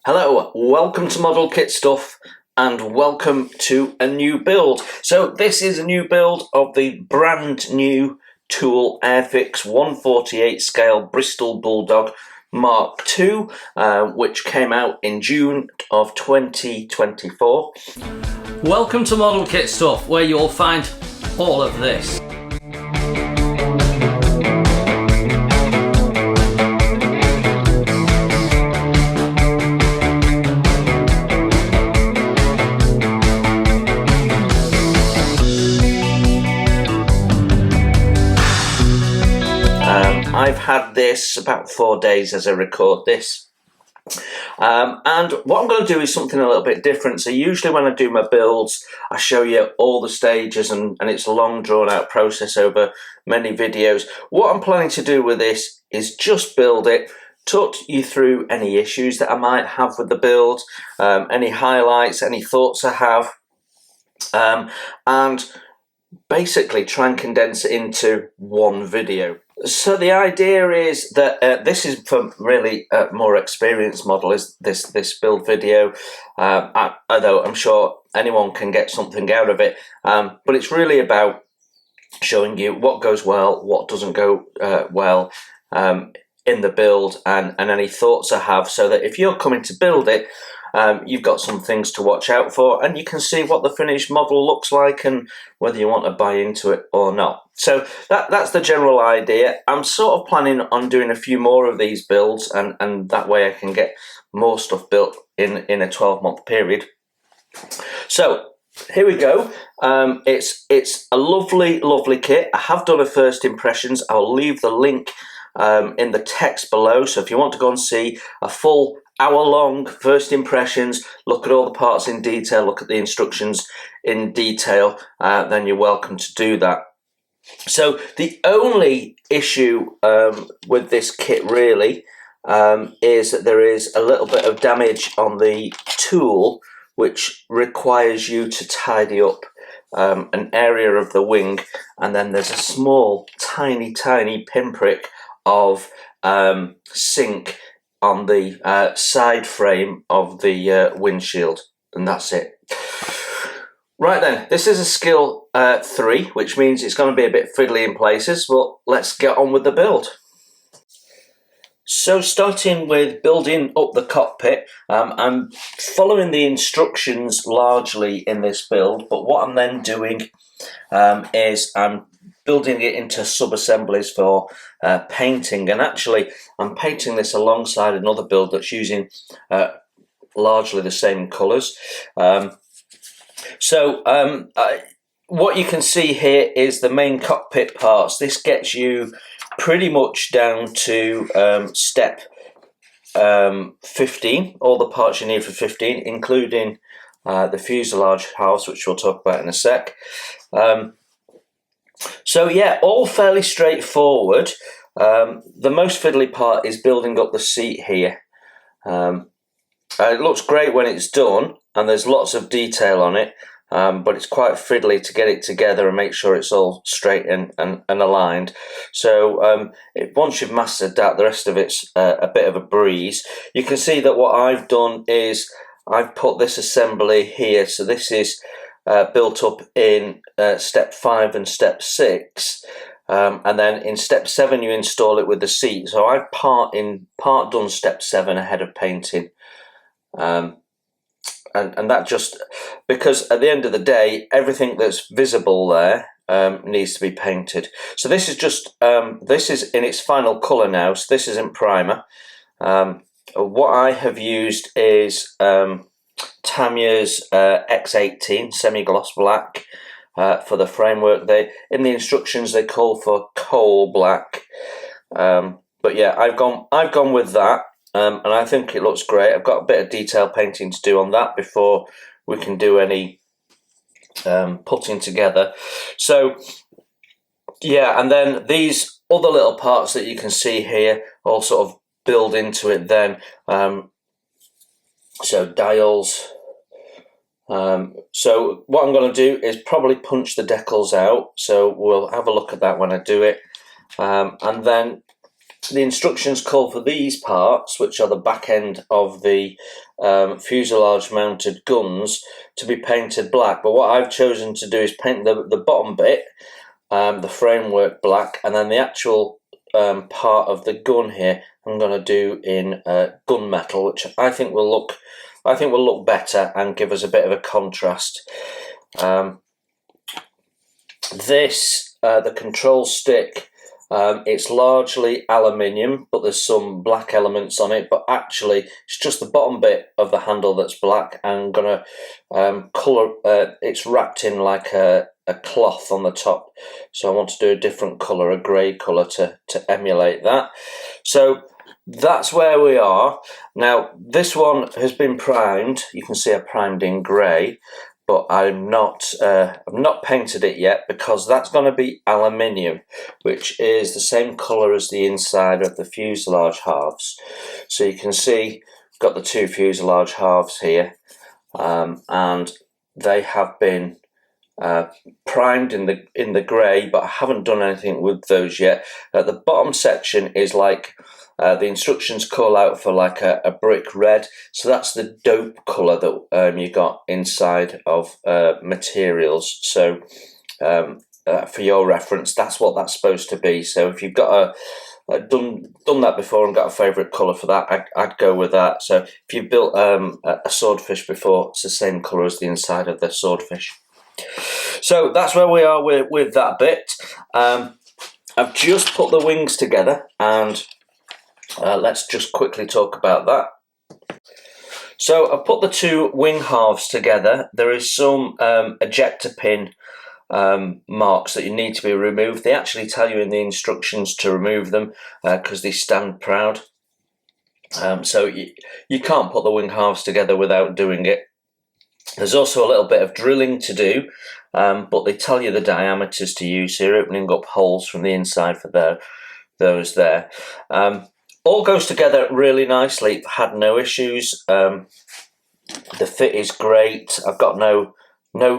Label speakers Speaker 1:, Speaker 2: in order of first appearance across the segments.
Speaker 1: Hello, welcome to Model Kit Stuff and welcome to a new build. So this is a new build of the brand new tool Airfix 148 scale Bristol Bulldog Mark II, which came out in June of 2024.
Speaker 2: Welcome to Model Kit Stuff, where you'll find all of this.
Speaker 1: I've had this about 4 days as I record this. And what I'm going to do is something a little bit different. So usually when I do my builds, I show you all the stages and it's a long drawn out process over many videos. What I'm planning to do with this is just build it, talk you through any issues that I might have with the build, any highlights, any thoughts I have, and basically try and condense it into one video. So the idea is that this is for really more experienced modelers, this build video, although I'm sure anyone can get something out of it, but it's really about showing you what goes well, what doesn't go well in the build, and any thoughts I have, so that if you're coming to build it, you've got some things to watch out for and you can see what the finished model looks like and whether you want to buy into it or not. So that's the general idea. I'm sort of planning on doing a few more of these builds and that way I can get more stuff built in a 12-month period. So here we go. It's a lovely kit. I have done a first impressions. I'll leave the link in the text below, so if you want to go and see a full hour-long first impressions, look at all the parts in detail, look at the instructions in detail, then you're welcome to do that. So the only issue with this kit really is that there is a little bit of damage on the tool which requires you to tidy up an area of the wing, and then there's a small tiny pinprick of sink on the side frame of the windshield, and that's it. Right then, this is a skill 3, which means it's going to be a bit fiddly in places, but let's get on with the build. So starting with building up the cockpit, I'm following the instructions largely in this build, but what I'm then doing is I'm building it into sub-assemblies for painting, and actually I'm painting this alongside another build that's using largely the same colours. What you can see here is the main cockpit parts. This gets you pretty much down to step 15, all the parts you need for 15, including the fuselage house, which we'll talk about in a sec. So yeah, all fairly straightforward. The most fiddly part is building up the seat here. It looks great when it's done and there's lots of detail on it, but it's quite fiddly to get it together and make sure it's all straight and aligned. So once you've mastered that, the rest of it's a bit of a breeze. You can see that what I've done is I've put this assembly here. So this is built up in step 5 and step 6, and then in step 7 you install it with the seat. So I've part done step 7 ahead of painting, and that just because at the end of the day everything that's visible there needs to be painted. So this is just this is in its final colour now, so this isn't primer. What I have used is Tamiya's X18 semi-gloss black for the framework. In the instructions they call for coal black, but yeah, I've gone with that, and I think it looks great. I've got a bit of detail painting to do on that before we can do any putting together. So yeah, and then these other little parts that you can see here all sort of build into it then. So dials. So what I'm going to do is probably punch the decals out, so we'll have a look at that when I do it, and then the instructions call for these parts, which are the back end of the fuselage mounted guns, to be painted black. But what I've chosen to do is paint the bottom bit, the framework black, and then the actual part of the gun here I'm going to do in gunmetal, which I think will look better and give us a bit of a contrast. The control stick, it's largely aluminium, but there's some black elements on it, but actually it's just the bottom bit of the handle that's black. I'm going to colour, it's wrapped in like a cloth on the top, so I want to do a different colour, a grey colour, to emulate that. So that's where we are. Now this one has been primed. You can see I primed in grey, but I've not painted it yet because that's going to be aluminium, which is the same colour as the inside of the fuselage halves. So you can see we've got the two fuselage halves here, and they have been primed in the grey, but I haven't done anything with those yet. The bottom section is like the instructions call out for like a brick red, so that's the dope colour that you got inside of materials. So for your reference, that's what that's supposed to be. So if you've got done that before and got a favourite colour for that, I'd go with that. So if you've built a swordfish before, it's the same colour as the inside of the swordfish. So that's where we are with that bit. I've just put the wings together, and let's just quickly talk about that. So I've put the two wing halves together. There is some ejector pin marks that you need to be removed. They actually tell you in the instructions to remove them because they stand proud. So you can't put the wing halves together without doing it. There's also a little bit of drilling to do, but they tell you the diameters to use, so you're opening up holes from the inside for those there. All goes together really nicely. Had no issues. The fit is great. I've got no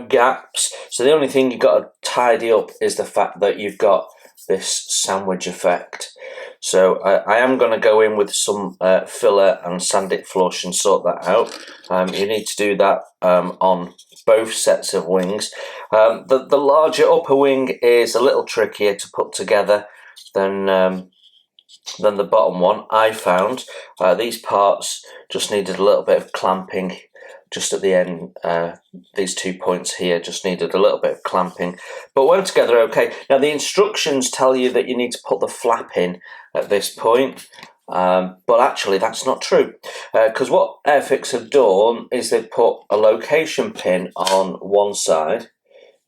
Speaker 1: gaps. So the only thing you've got to tidy up is the fact that you've got this sandwich effect. So I am going to go in with some filler and sand it flush and sort that out. You need to do that on both sets of wings. The larger upper wing is a little trickier to put together than the bottom one. I found these parts just needed a little bit of clamping just at the end. These 2 points here just needed a little bit of clamping, but went together okay. Now the instructions tell you that you need to put the flap in at this point, but actually that's not true, because what Airfix have done is they've put a location pin on one side.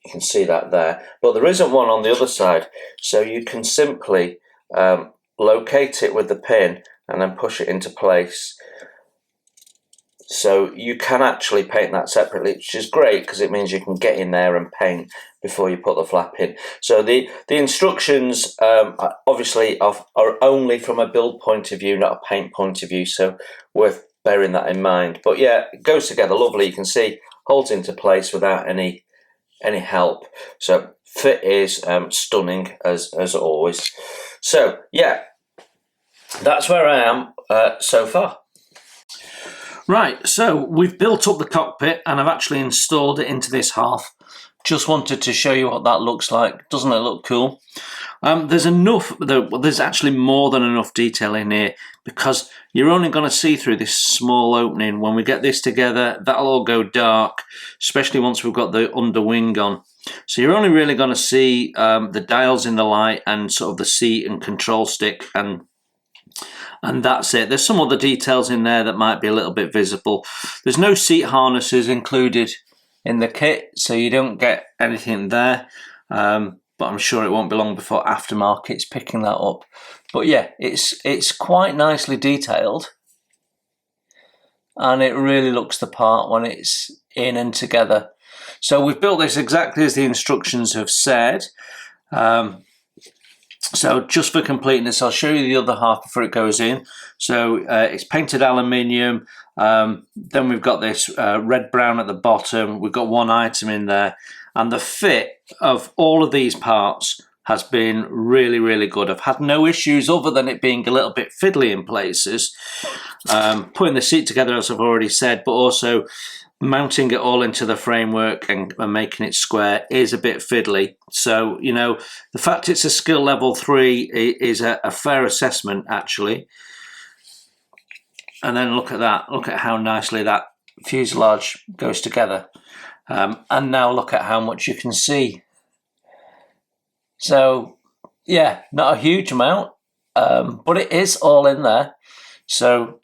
Speaker 1: You can see that there, but there isn't one on the other side, so you can simply locate it with the pin and then push it into place. So you can actually paint that separately, which is great because it means you can get in there and paint before you put the flap in. So the instructions obviously are only from a build point of view, not a paint point of view, so worth bearing that in mind. But yeah, it goes together lovely. You can see holds into place without any help. So fit is stunning as always. So yeah, that's where I am so far.
Speaker 2: Right, so we've built up the cockpit and I've actually installed it into this half. Just wanted to show you what that looks like. Doesn't it look cool? There's actually more than enough detail in here because you're only going to see through this small opening. When we get this together, that'll all go dark, especially once we've got the underwing on. So you're only really going to see the dials in the light and sort of the seat and control stick, and that's it. There's some other details in there that might be a little bit visible. There's no seat harnesses included in the kit, so you don't get anything there. But I'm sure it won't be long before aftermarket's picking that up. But yeah, it's quite nicely detailed, and it really looks the part when it's in and together. So we've built this exactly as the instructions have said. So just for completeness, I'll show you the other half before it goes in. So it's painted aluminium. Then we've got this red-brown at the bottom. We've got one item in there. And the fit of all of these parts has been really, really good. I've had no issues other than it being a little bit fiddly in places. Putting the seat together, as I've already said, but also mounting it all into the framework and making it square is a bit fiddly. So, you know, the fact it's a skill level 3 is a fair assessment, actually. And then look at that. Look at how nicely that fuselage goes together. And now look at how much you can see. So, yeah, not a huge amount, but it is all in there. So,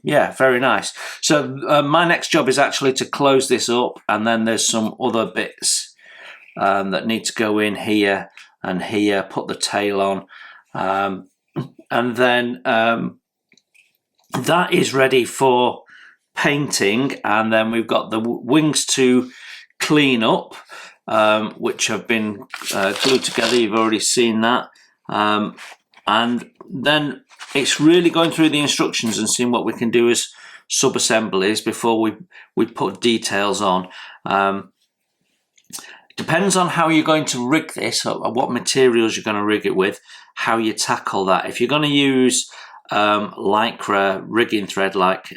Speaker 2: yeah, very nice. So my next job is actually to close this up, and then there's some other bits that need to go in here and here, put the tail on, and then that is ready for painting, and then we've got the wings to clean up, which have been glued together. You've already seen that, and then it's really going through the instructions and seeing what we can do as sub-assemblies before we put details on. Depends on how you're going to rig this, or what materials you're going to rig it with, how you tackle that. If you're going to use lycra rigging thread like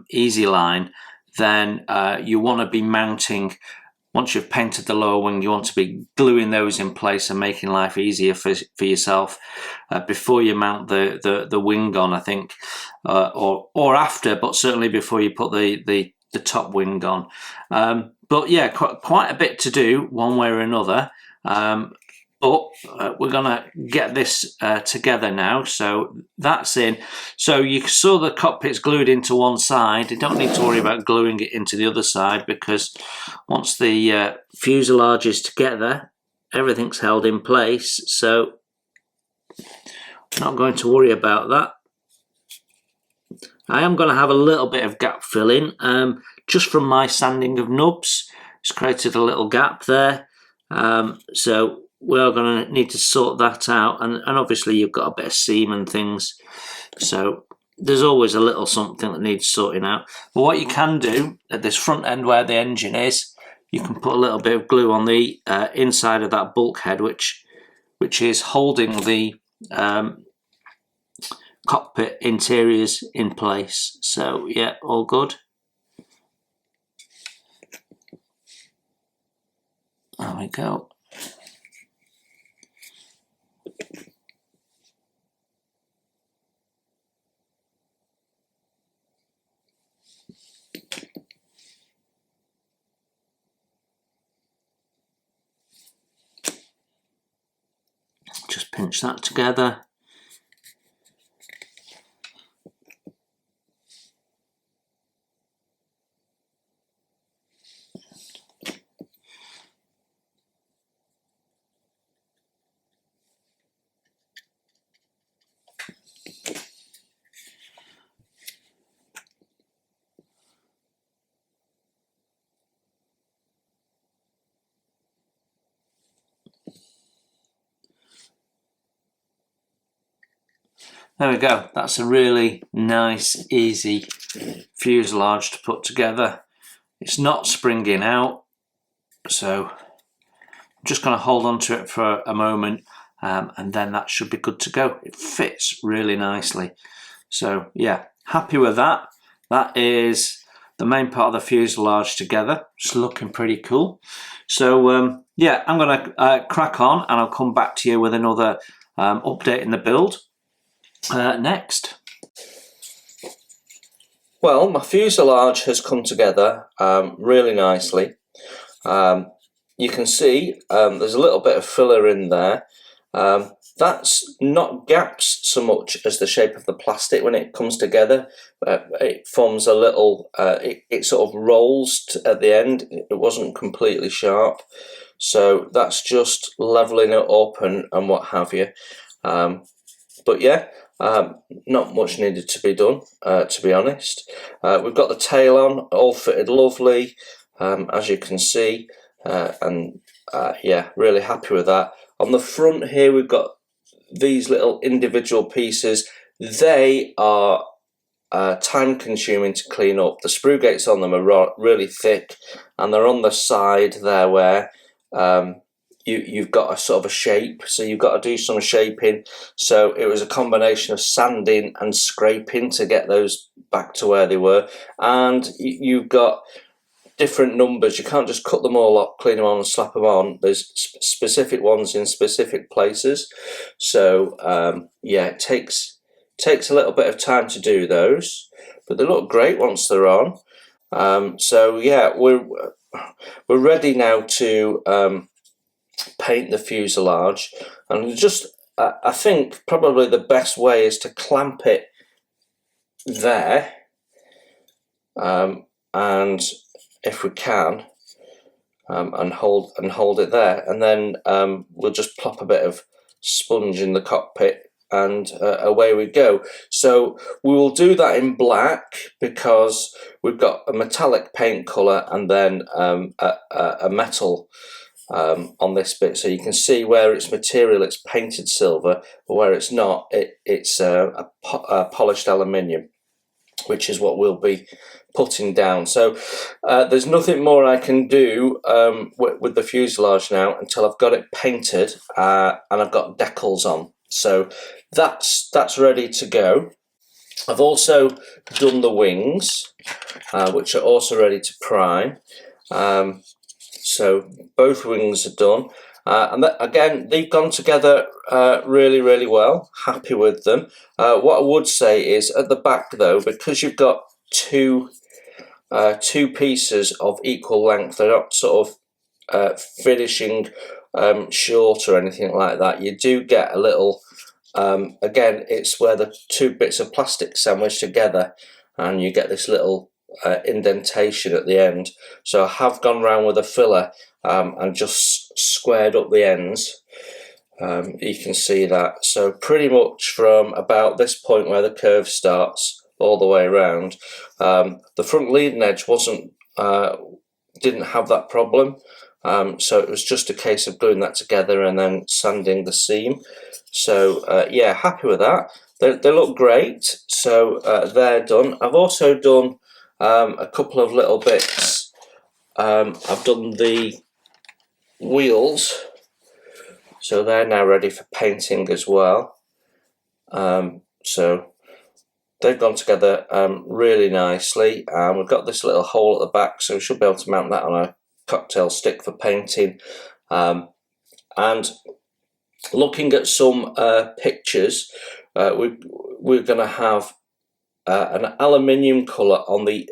Speaker 2: Easy Line, then you want to be mounting. Once you've painted the lower wing, you want to be gluing those in place and making life easier for yourself before you mount the wing on, I think, or after, but certainly before you put the top wing on. But yeah, quite a bit to do one way or another. But we're going to get this together now. So that's in. So you saw the cockpit's glued into one side. You don't need to worry about gluing it into the other side, because once the fuselage is together, everything's held in place. So not going to worry about that. I am going to have a little bit of gap filling, just from my sanding of nubs. It's created a little gap there. So we are going to need to sort that out, and obviously you've got a bit of seam and things, so there's always a little something that needs sorting out. But what you can do at this front end where the engine is, you can put a little bit of glue on the inside of that bulkhead, which is holding the cockpit interiors in place. So yeah, all good. There we go. Just pinch that together. There we go. That's a really nice, easy fuselage to put together. It's not springing out, so I'm just going to hold on to it for a moment, and then that should be good to go. It fits really nicely. So yeah, happy with that. That is the main part of the fuselage together. It's looking pretty cool. So yeah, I'm going to crack on, and I'll come back to you with another update in the build next.
Speaker 1: Well, my fuselage has come together really nicely. You can see there's a little bit of filler in there. That's not gaps so much as the shape of the plastic when it comes together. It forms a little, it sort of rolls at the end. It wasn't completely sharp. So that's just leveling it up and what have you. But yeah, not much needed to be done, to be honest. We've got the tail on, all fitted lovely, as you can see, and yeah, really happy with that. On the front here, we've got these little individual pieces. They are time consuming to clean up. The sprue gates on them are really thick, and they're on the side there where you've got a sort of a shape, so you've got to do some shaping. So it was a combination of sanding and scraping to get those back to where they were, and you've got different numbers. You can't just cut them all up, clean them on and slap them on. There's specific ones in specific places. So yeah, it takes a little bit of time to do those, but they look great once they're on. So yeah, we're ready now to paint the fuselage, and just I think probably the best way is to clamp it there, and if we can, and hold it there, and then we'll just plop a bit of sponge in the cockpit, and away we go. So we will do that in black because we've got a metallic paint colour and then a metal on this bit, so you can see where it's material, it's painted silver, but where it's not, it's a polished aluminium, which is what we'll be putting down. So there's nothing more I can do with the fuselage now until I've got it painted and I've got decals on. So that's ready to go. I've also done the wings, which are also ready to prime. So both wings are done. And that, again, they've gone together really, really well. Happy with them. What I would say is at the back though, because you've got two pieces of equal length, they're not sort of finishing short or anything like that. You do get a little, again, it's where the two bits of plastic sandwich together and you get this little indentation at the end. So I have gone round with a filler and just squared up the ends. You can see that. So pretty much from about this point where the curve starts all the way around, the front leading edge didn't have that problem. So it was just a case of gluing that together and then sanding the seam. So yeah, happy with that. They look great. So they're done. I've also done a couple of little bits. I've done the wheels, so they're now ready for painting as well. So they've gone together really nicely, and we've got this little hole at the back, so we should be able to mount that on a cocktail stick for painting. And looking at some pictures, we're going to have an aluminium colour on the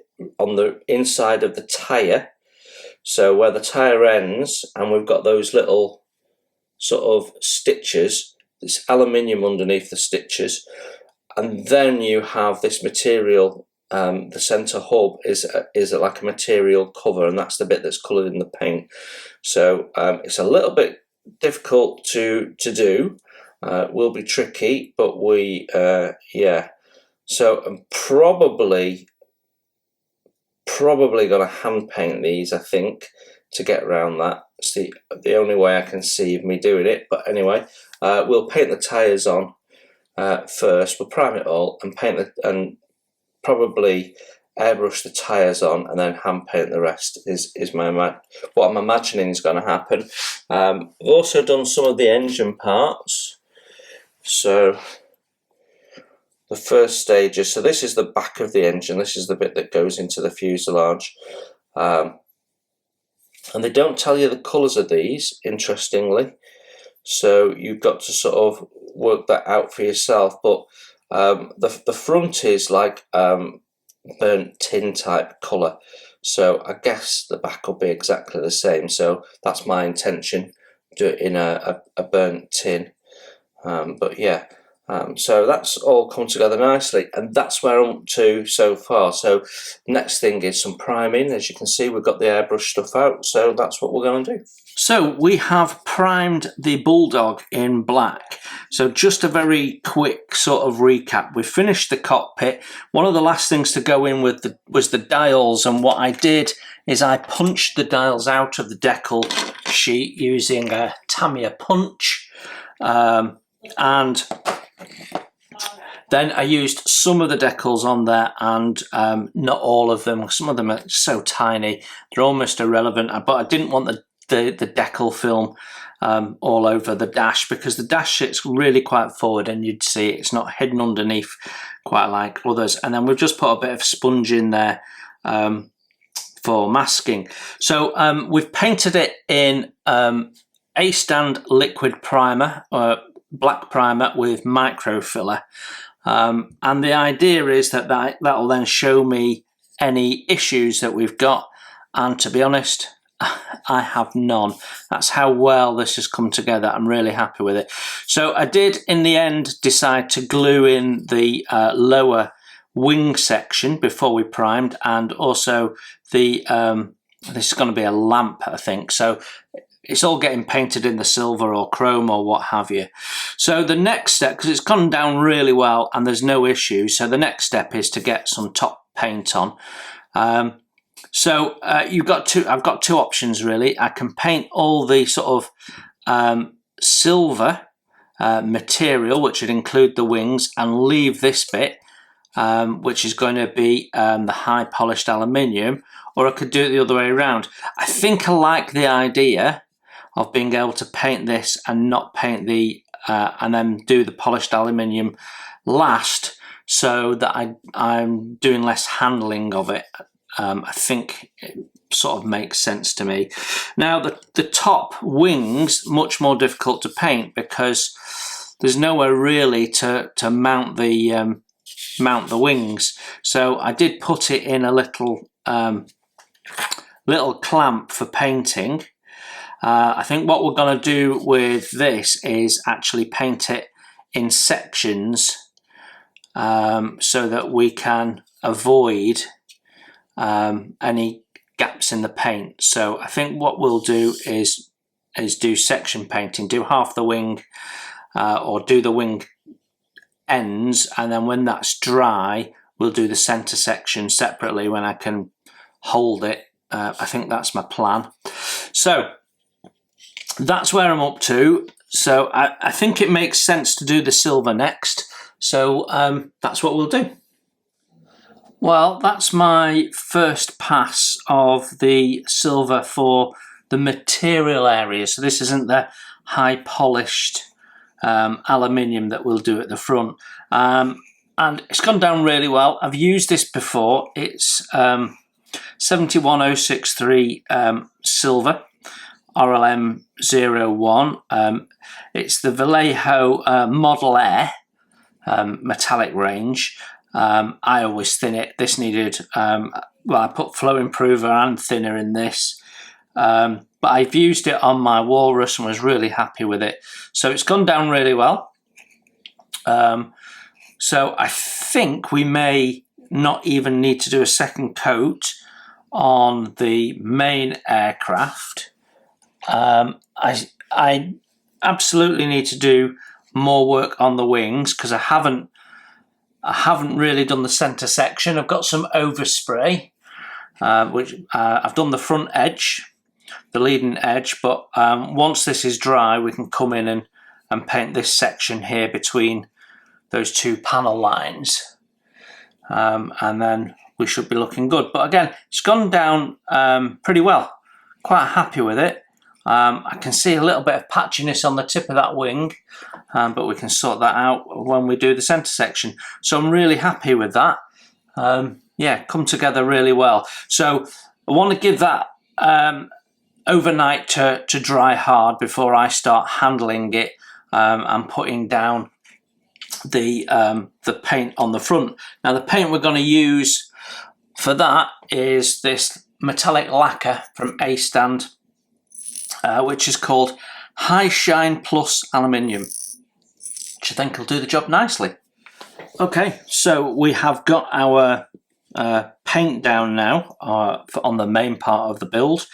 Speaker 1: inside of the tyre, so where the tyre ends, and we've got those little sort of stitches, it's aluminium underneath the stitches, and then you have this material, the centre hub is like a material cover, and that's the bit that's coloured in the paint. So it's a little bit difficult to do, will be tricky, but we yeah. So I'm probably going to hand paint these, I think, to get around that. It's the only way I can see of me doing it. But anyway, we'll paint the tyres on first. We'll prime it all and paint and probably airbrush the tyres on and then hand paint the rest. Is what I'm imagining is going to happen. I've also done some of the engine parts. So the first stages, so this is the back of the engine, this is the bit that goes into the fuselage, and they don't tell you the colours of these, interestingly, so you've got to sort of work that out for yourself. But the front is like burnt tin type colour, so I guess the back will be exactly the same. So that's my intention, do it in a burnt tin. But yeah, so that's all come together nicely, and that's where I'm up to so far. So next thing is some priming. As you can see, we've got the airbrush stuff out, so that's what we're going to do.
Speaker 2: So we have primed the Bulldog in black. So just a very quick sort of recap. We finished the cockpit. One of the last things to go in with was the dials, and what I did is I punched the dials out of the decal sheet using a Tamiya punch, and then I used some of the decals on there, and not all of them. Some of them are so tiny they're almost irrelevant, but I didn't want the Decal film all over the dash, because the dash sits really quite forward and you'd see it's not hidden underneath quite like others. And then we've just put a bit of sponge in there for masking. So we've painted it in A-stand liquid primer, black primer with microfiller. And the idea is that'll then show me any issues that we've got, and to be honest, I have none. That's how well this has come together. I'm really happy with it. So I did in the end decide to glue in the lower wing section before we primed, and also the this is going to be a lamp, I think, so it's all getting painted in the silver or chrome or what have you. So the next step, because it's gone down really well and there's no issue, so the next step is to get some top paint on. I've got two options really. I can paint all the sort of silver material, which would include the wings, and leave this bit, which is going to be the high polished aluminium, or I could do it the other way around. I think I like the idea of being able to paint this and not paint the and then do the polished aluminium last, so that I'm doing less handling of it. I think it sort of makes sense to me. Now the top wings, much more difficult to paint because there's nowhere really to mount the wings. So I did put it in a little clamp for painting. I think what we're going to do with this is actually paint it in sections, so that we can avoid any gaps in the paint. So I think what we'll do is do section painting, do half the wing, or do the wing ends, and then when that's dry we'll do the center section separately when I can hold it. I think that's my plan. So that's where I'm up to. So I think it makes sense to do the silver next, so that's what we'll do. Well, that's my first pass of the silver for the material area. So this isn't the high polished aluminium that we'll do at the front. And it's gone down really well. I've used this before. It's 71063 silver, RLM 01. It's the Vallejo Model Air metallic range. I always thin it. This needed, well, I put flow improver and thinner in this, but I've used it on my walrus and was really happy with it. So it's gone down really well. So I think we may not even need to do a second coat on the main aircraft. I absolutely need to do more work on the wings because I haven't really done the center section. I've got some overspray, which I've done the front edge, the leading edge, but once this is dry we can come in and paint this section here between those two panel lines, and then we should be looking good. But again, it's gone down pretty well. Quite happy with it. I can see a little bit of patchiness on the tip of that wing, but we can sort that out when we do the center section. So I'm really happy with that. Yeah, come together really well. So I want to give that overnight to dry hard before I start handling it and putting down the paint on the front. Now the paint we're going to use for that is this metallic lacquer from A-stand, which is called High Shine Plus Aluminium, which I think will do the job nicely. Okay, so we have got our paint down now on the main part of the build.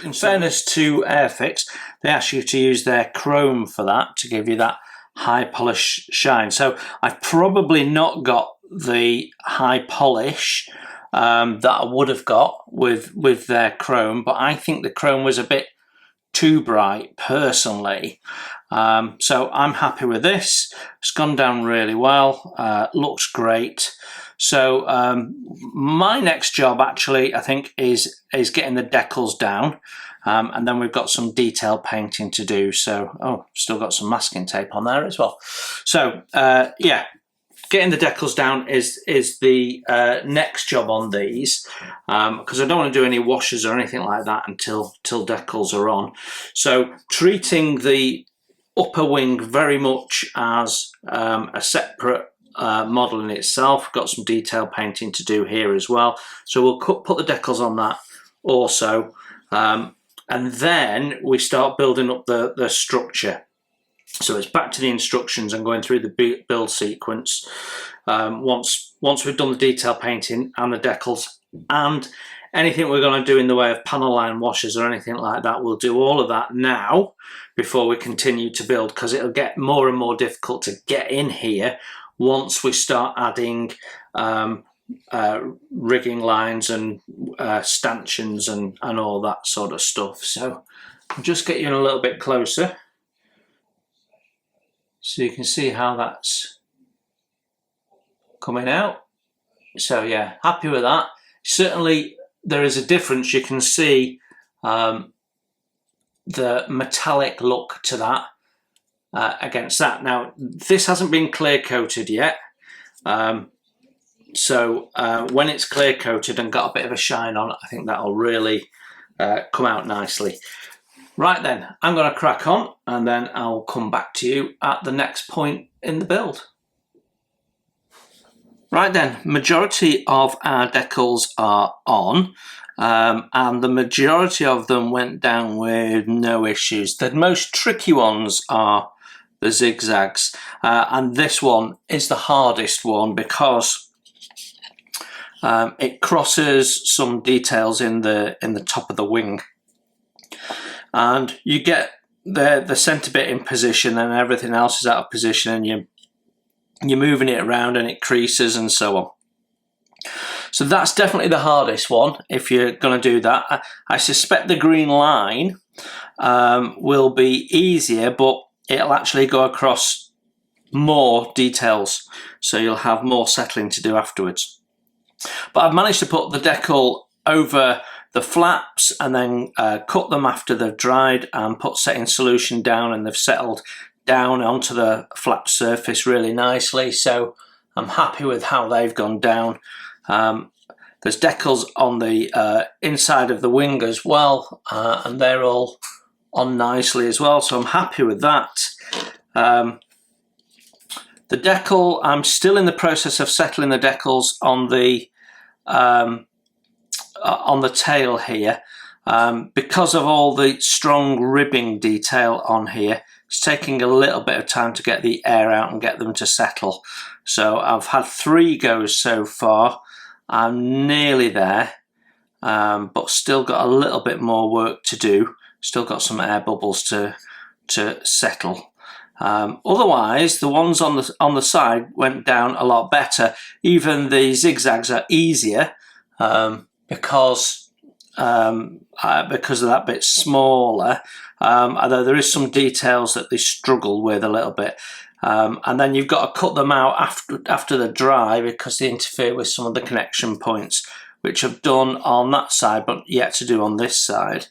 Speaker 2: In fairness to Airfix, they ask you to use their chrome for that to give you that high polish shine. So I've probably not got the high polish that I would have got with their chrome, but I think the chrome was a bit too bright personally. So I'm happy with this. It's gone down really well, looks great. So my next job actually, I think, is getting the decals down, and then we've got some detail painting to do. So, oh, still got some masking tape on there as well. So yeah, getting the decals down is the next job on these, because I don't want to do any washers or anything like that until decals are on. So treating the upper wing very much as a separate model in itself. Got some detail painting to do here as well, so we'll put the decals on that also, and then we start building up the structure. So it's back to the instructions and going through the build sequence. Once we've done the detail painting and the decals and anything we're going to do in the way of panel line washers or anything like that, we'll do all of that now before we continue to build, because it'll get more and more difficult to get in here once we start adding rigging lines and stanchions and all that sort of stuff. So I'll just get you in a little bit closer so you can see how that's coming out. So yeah, happy with that. Certainly there is a difference. You can see the metallic look to that against that. Now this hasn't been clear coated yet, so when it's clear coated and got a bit of a shine on it, I think that'll really come out nicely. Right then, I'm going to crack on and then I'll come back to you at the next point in the build. Right then, majority of our decals are on, and the majority of them went down with no issues. The most tricky ones are the zigzags, and this one is the hardest one because it crosses some details in the top of the wing, and you get the centre bit in position and everything else is out of position, and you're moving it around and it creases and so on. So that's definitely the hardest one if you're going to do that. I suspect the green line will be easier, but it'll actually go across more details, so you'll have more settling to do afterwards. But I've managed to put the decal over the flaps and then cut them after they've dried and put setting solution down, and they've settled down onto the flap surface really nicely, so I'm happy with how they've gone down. There's decals on the inside of the wing as well, and they're all on nicely as well, so I'm happy with that. The decal, I'm still in the process of settling the decals on the tail here, because of all the strong ribbing detail on here. It's taking a little bit of time to get the air out and get them to settle. So I've had 3 goes so far. I'm nearly there, but still got a little bit more work to do. Still got some air bubbles to settle. Otherwise, the ones on the side went down a lot better. Even the zigzags are easier because of that bit smaller. Although there is some details that they struggle with a little bit, and then you've got to cut them out after the dry because they interfere with some of the connection points, which I've done on that side but yet to do on this side.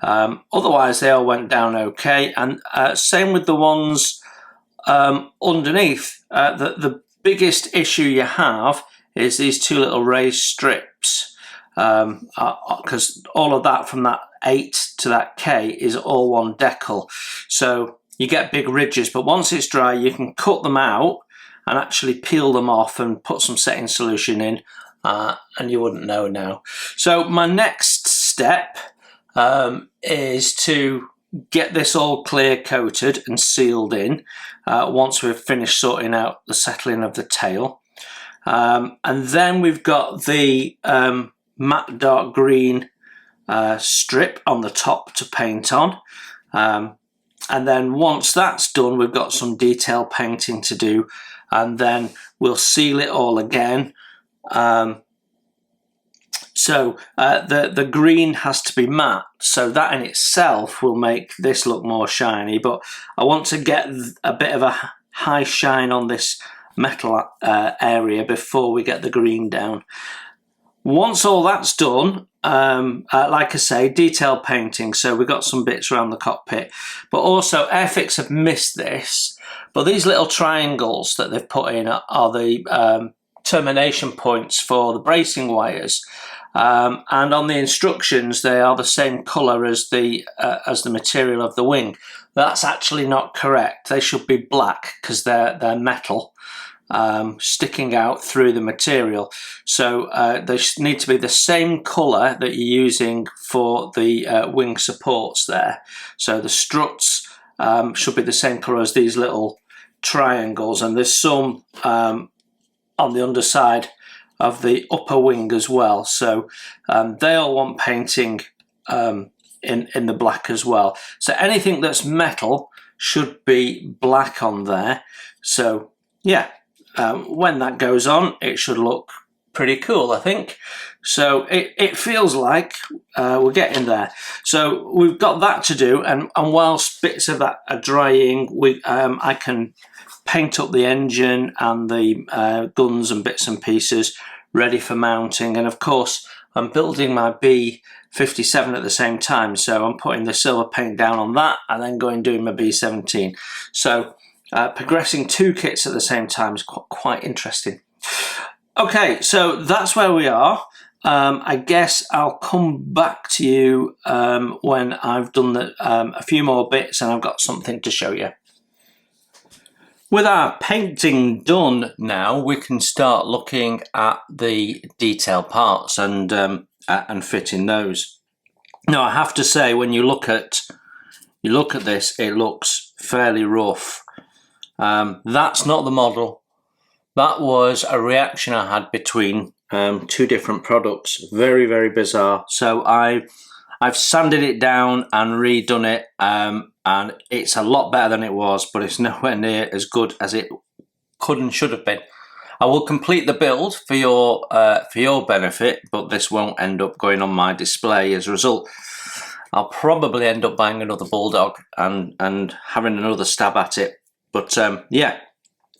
Speaker 2: Otherwise they all went down okay, and same with the ones underneath. The biggest issue you have is these 2 little raised strips, because all of that from that 8 to that K is all one decal, so you get big ridges, but once it's dry you can cut them out and actually peel them off and put some setting solution in, and you wouldn't know now. So my next step is to get this all clear coated and sealed in once we've finished sorting out the settling of the tail, and then we've got the matte dark green strip on the top to paint on, and then once that's done we've got some detail painting to do, and then we'll seal it all again. So the green has to be matte, so that in itself will make this look more shiny, but I want to get a bit of a high shine on this metal area before we get the green down. Once all that's done, like I say, detail painting. So we've got some bits around the cockpit, but also Airfix have missed this. But these little triangles that they've put in are the termination points for the bracing wires. And on the instructions, they are the same colour as the material of the wing. That's actually not correct. They should be black because they're metal. Sticking out through the material, so they need to be the same colour that you're using for the wing supports there. So the struts should be the same colour as these little triangles, and there's some on the underside of the upper wing as well. So they all want painting in the black as well. So anything that's metal should be black on there. So yeah. When that goes on, it should look pretty cool, I think. So it feels like we're getting there. So we've got that to do, and whilst bits of that are drying, I can paint up the engine and the guns and bits and pieces ready for mounting. And of course, I'm building my B57 at the same time, so I'm putting the silver paint down on that and then going doing my B17. So progressing two kits at the same time is quite interesting. Okay, so that's where we are. I guess I'll come back to you when I've done a few more bits and I've got something to show you. With our painting done now, we can start looking at the detail parts and fitting those. Now, I have to say, when you look at this, it looks fairly rough. That's not the model. That was a reaction I had between two different products. Very, very bizarre. So I've sanded it down and redone it, and it's a lot better than it was, but it's nowhere near as good as it could and should have been. I will complete the build for your benefit, but this won't end up going on my display. As a result, I'll probably end up buying another Bulldog and having another stab at it. But yeah,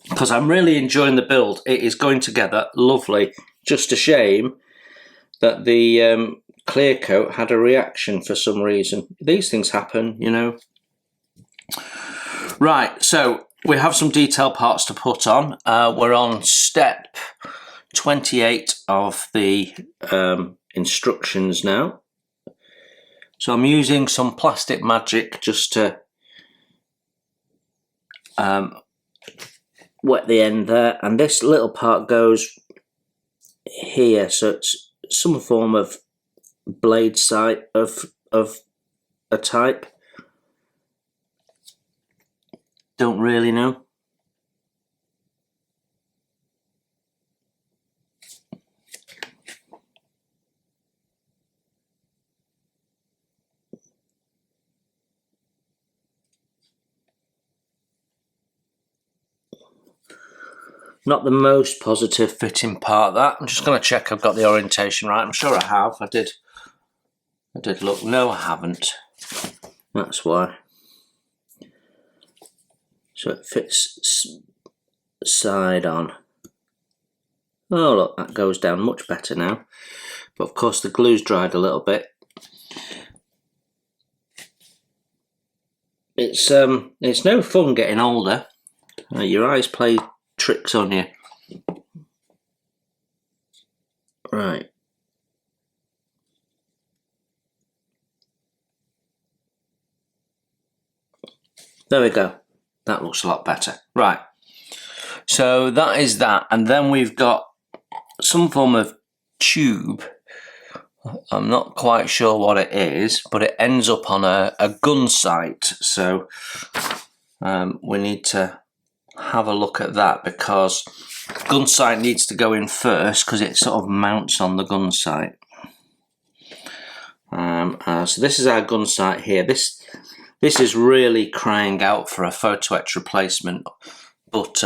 Speaker 2: because I'm really enjoying the build. It is going together lovely. Just a shame that the clear coat had a reaction for some reason. These things happen, you know. Right, so we have some detail parts to put on. We're on step 28 of the instructions now. So I'm using some plastic magic just to wet the end there, and this little part goes here, so it's some form of blade sight of a type. Don't really know. Not the most positive fitting part, that. I'm just going to check I've got the orientation right. I'm sure I have. I did look. No, I haven't. That's why. So it fits side on. Oh look, that goes down much better now. But of course the glue's dried a little bit. It's no fun getting older. Your eyes play tricks on you. Right. There we go. That looks a lot better. Right. So that is that. And then we've got some form of tube. I'm not quite sure what it is, but it ends up on a gun sight. So we need to have a look at that, because gun sight needs to go in first because it sort of mounts on the gun sight. So this is our gun sight here. This is really crying out for a photo etch replacement, but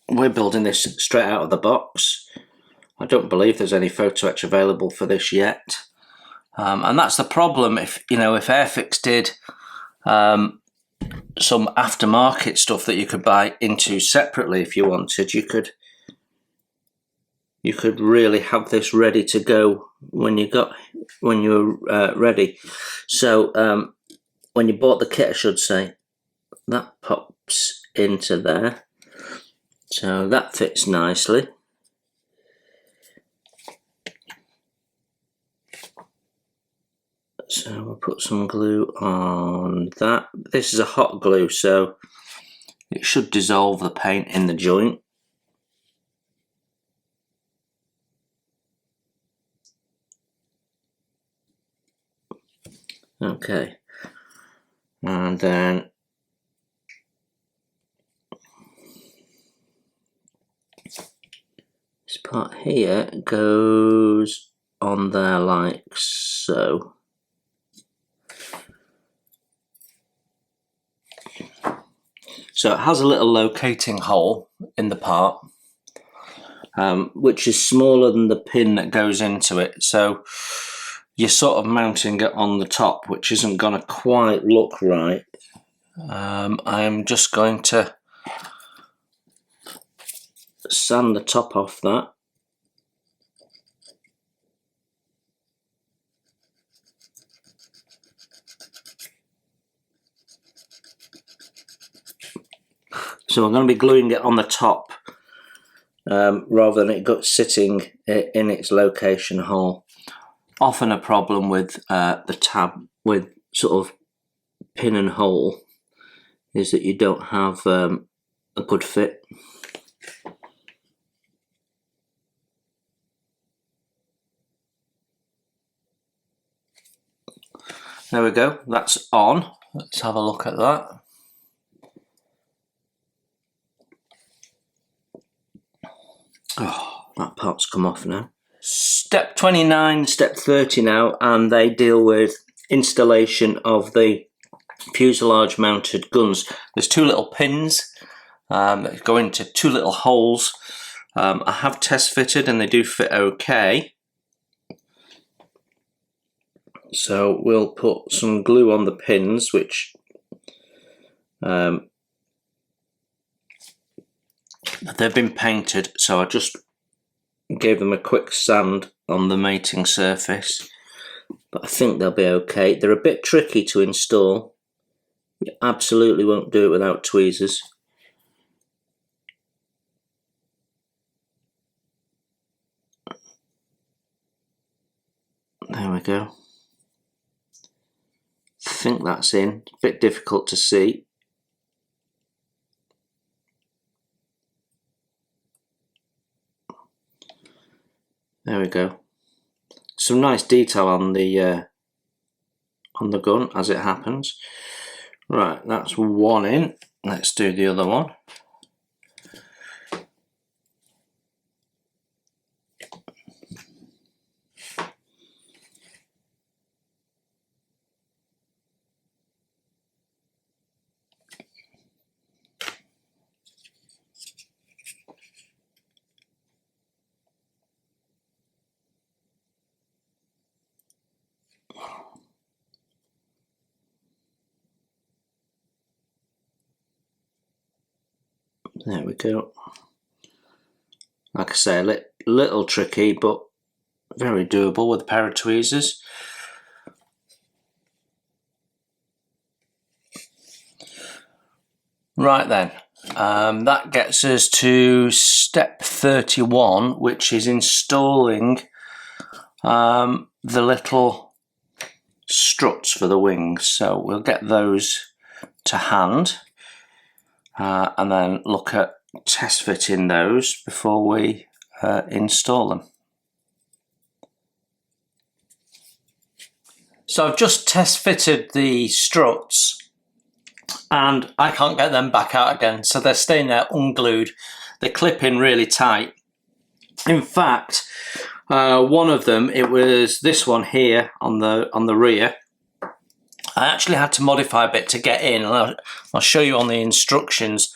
Speaker 2: we're building this straight out of the box. I don't believe there's any photo etch available for this yet, and that's the problem. If Airfix did some aftermarket stuff that you could buy into separately if you wanted. You could really have this ready to go when you're ready. So when you bought the kit, I should say, that pops into there. So that fits nicely. So we'll put some glue on that. This is a hot glue, so it should dissolve the paint in the joint. Okay, and then this part here goes on there like so. So it has a little locating hole in the part, which is smaller than the pin that goes into it. So you're sort of mounting it on the top, which isn't going to quite look right. I'm just going to sand the top off that. So I'm going to be gluing it on the top rather than it sitting in its location hole. Often a problem with the tab with sort of pin and hole is that you don't have a good fit. There we go, that's on. Let's have a look at that. Oh, that part's come off now. Step 29, step 30 now, and they deal with installation of the fuselage mounted guns. There's two little pins that go into two little holes. I have test fitted and they do fit okay. So we'll put some glue on the pins, which they've been painted, so I just gave them a quick sand on the mating surface, but I think they'll be okay. They're a bit tricky to install. You absolutely won't do it without tweezers. There we go. I think that's in. A bit difficult to see. There we go. Some nice detail on the gun as it happens. Right, that's one in. Let's do the other one. There we go. Like I say, a little tricky, but very doable with a pair of tweezers. Right then, that gets us to step 31, which is installing the little struts for the wings. So we'll get those to hand and then look at test fitting those before we install them. So I've just test fitted the struts and I can't get them back out again, so they're staying there unglued. They clip in really tight. In fact, one of them, it was this one here on the rear. I actually had to modify a bit to get in, and I'll show you on the instructions.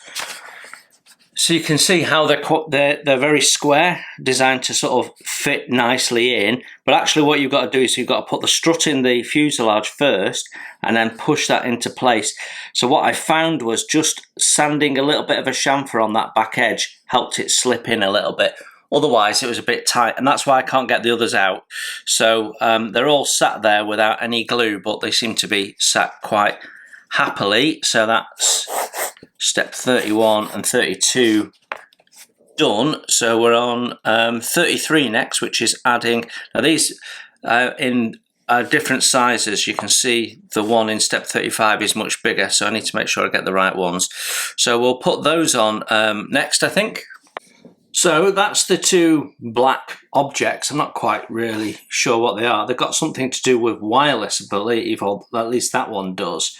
Speaker 2: So you can see how they're very square, designed to sort of fit nicely in. But actually what you've got to do is you've got to put the strut in the fuselage first and then push that into place. So what I found was just sanding a little bit of a chamfer on that back edge helped it slip in a little bit. Otherwise it was a bit tight, and that's why I can't get the others out. So they're all sat there without any glue, but they seem to be sat quite happily. So that's step 31 and 32 done. So we're on 33 next, which is adding. Now these in different sizes. You can see the one in step 35 is much bigger, so I need to make sure I get the right ones. So we'll put those on next, I think. So that's the two black objects. I'm not quite really sure what they are. They've got something to do with wireless, I believe, or at least that one does.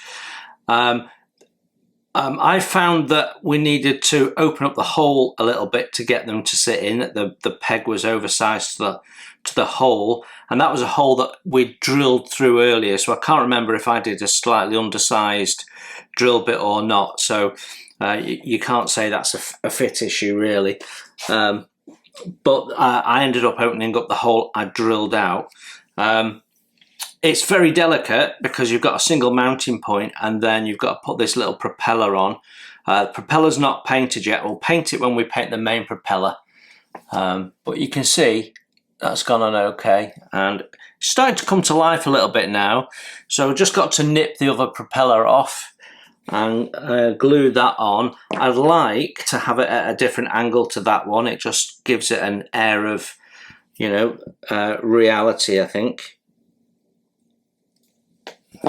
Speaker 2: I found that we needed to open up the hole a little bit to get them to sit in. The peg was oversized to the hole, and that was a hole that we drilled through earlier, so I can't remember if I did a slightly undersized drill bit or not. So you can't say that's a fit issue really. But I ended up opening up the hole I drilled out. It's very delicate because you've got a single mounting point and then you've got to put this little propeller on. The propeller's not painted yet. We'll paint it when we paint the main propeller. But you can see that's gone on okay, and it's starting to come to life a little bit now. So we've just got to nip the other propeller off and glue that on. I'd like to have it at a different angle to that one. It just gives it an air of, you know, reality, I think.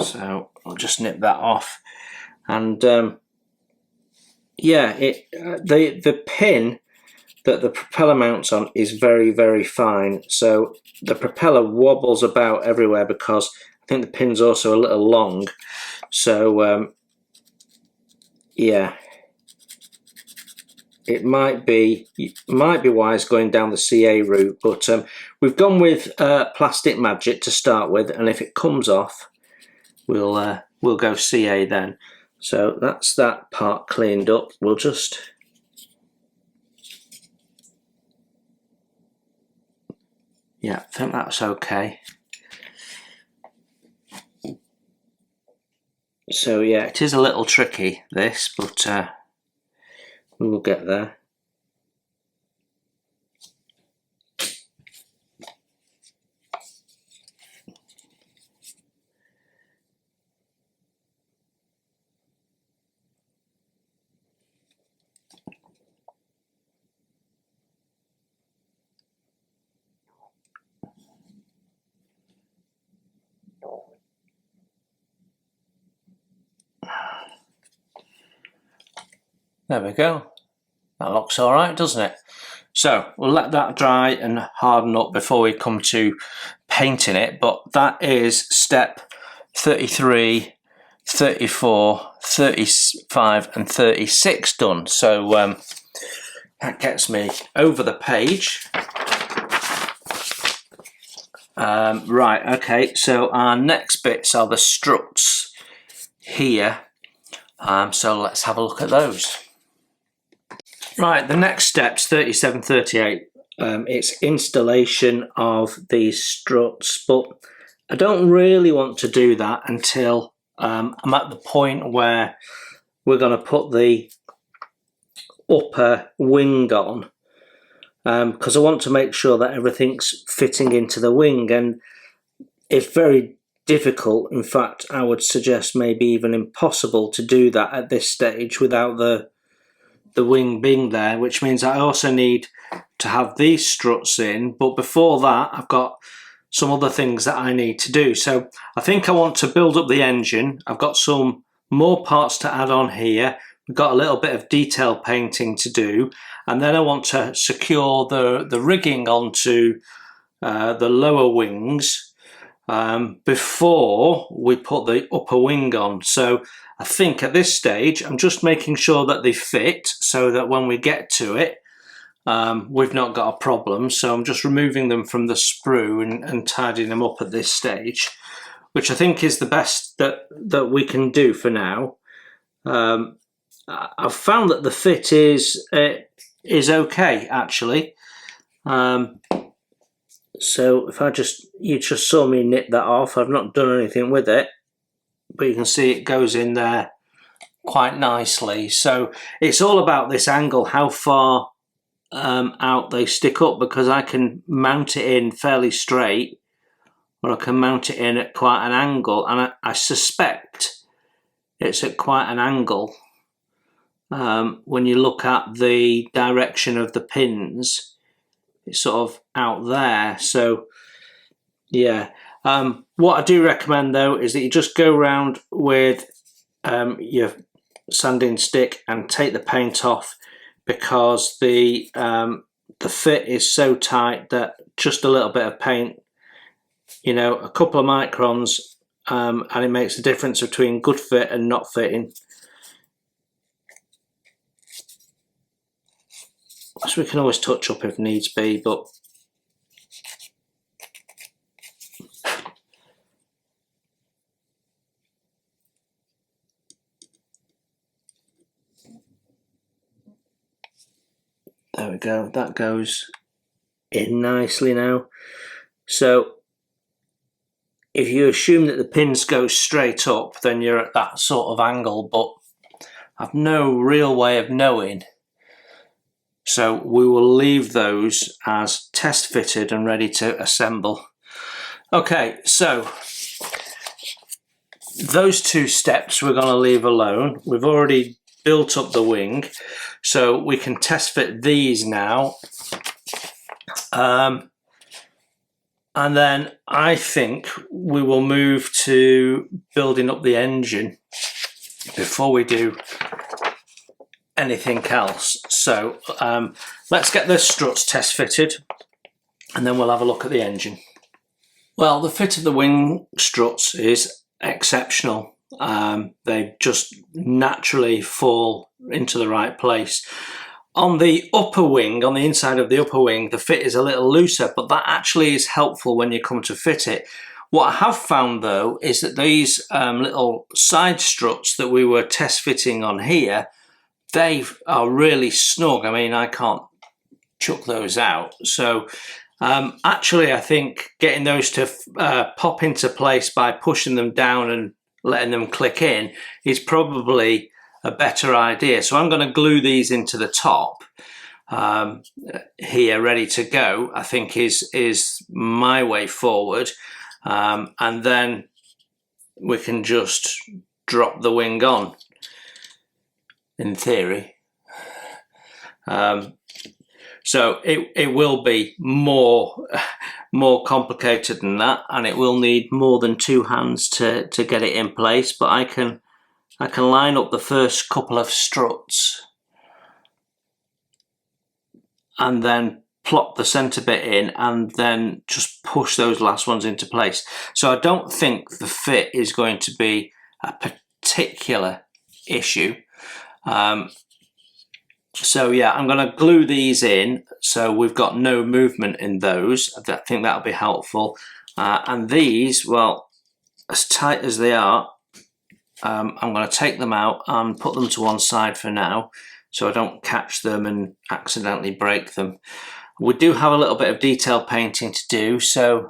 Speaker 2: So I'll just nip that off, and yeah, the pin that the propeller mounts on is very, very fine. So the propeller wobbles about everywhere because I think the pin's also a little long. So yeah, it might be wise going down the CA route, but we've gone with Plastic Magic to start with, and if it comes off, we'll go CA then. So that's that part cleaned up. We'll just I think that's okay. So yeah, it is a little tricky this, but we will get there. There we go. That looks all right, doesn't it? So we'll let that dry and harden up before we come to painting it. But that is step 33, 34, 35 and 36 done. So that gets me over the page. Right, okay, so our next bits are the struts here. So let's have a look at those. Right, the next steps, 37, 38, it's installation of these struts, but I don't really want to do that until I'm at the point where we're going to put the upper wing on, because I want to make sure that everything's fitting into the wing, and it's very difficult. In fact, I would suggest maybe even impossible to do that at this stage without the wing being there, which means I also need to have these struts in, but before that I've got some other things that I need to do. So I think I want to build up the engine. I've got some more parts to add on here. We've got a little bit of detail painting to do, and then I want to secure the rigging onto the lower wings before we put the upper wing on. So I think at this stage I'm just making sure that they fit so that when we get to it we've not got a problem. So I'm just removing them from the sprue and tidying them up at this stage, which I think is the best that we can do for now. I've found that the fit is okay actually. So if you just saw me nip that off. I've not done anything with it, but you can see it goes in there quite nicely. So it's all about this angle, how far out they stick up, because I can mount it in fairly straight, or I can mount it in at quite an angle, and I suspect it's at quite an angle when you look at the direction of the pins. It's sort of out there. So yeah, what I do recommend though is that you just go around with your sanding stick and take the paint off, because the fit is so tight that just a little bit of paint, you know, a couple of microns, and it makes a difference between good fit and not fitting. So we can always touch up if needs be, but there we go, that goes in nicely now. So if you assume that the pins go straight up, then you're at that sort of angle, but I've no real way of knowing. So we will leave those as test fitted and ready to assemble. Okay, so those two steps we're going to leave alone. We've already built up the wing, so we can test fit these now. And then I think we will move to building up the engine before we do anything else. So let's get the struts test fitted, and then we'll have a look at the engine. Well, the fit of the wing struts is exceptional. They just naturally fall into the right place. On the upper wing, on the inside of the upper wing, the fit is a little looser, but that actually is helpful when you come to fit it. What I have found though is that these little side struts that we were test fitting on here, they are really snug. I mean, I can't chuck those out. So actually I think getting those to pop into place by pushing them down and letting them click in is probably a better idea. So I'm going to glue these into the top here, ready to go. I think is my way forward, and then we can just drop the wing on, in theory. So it will be more complicated than that, and it will need more than two hands to get it in place, but I can line up the first couple of struts and then plop the centre bit in and then just push those last ones into place. So I don't think the fit is going to be a particular issue. So yeah, I'm going to glue these in so we've got no movement in those. I think that'll be helpful. And these, well, as tight as they are, I'm going to take them out and put them to one side for now, so I don't catch them and accidentally break them. We do have a little bit of detail painting to do, so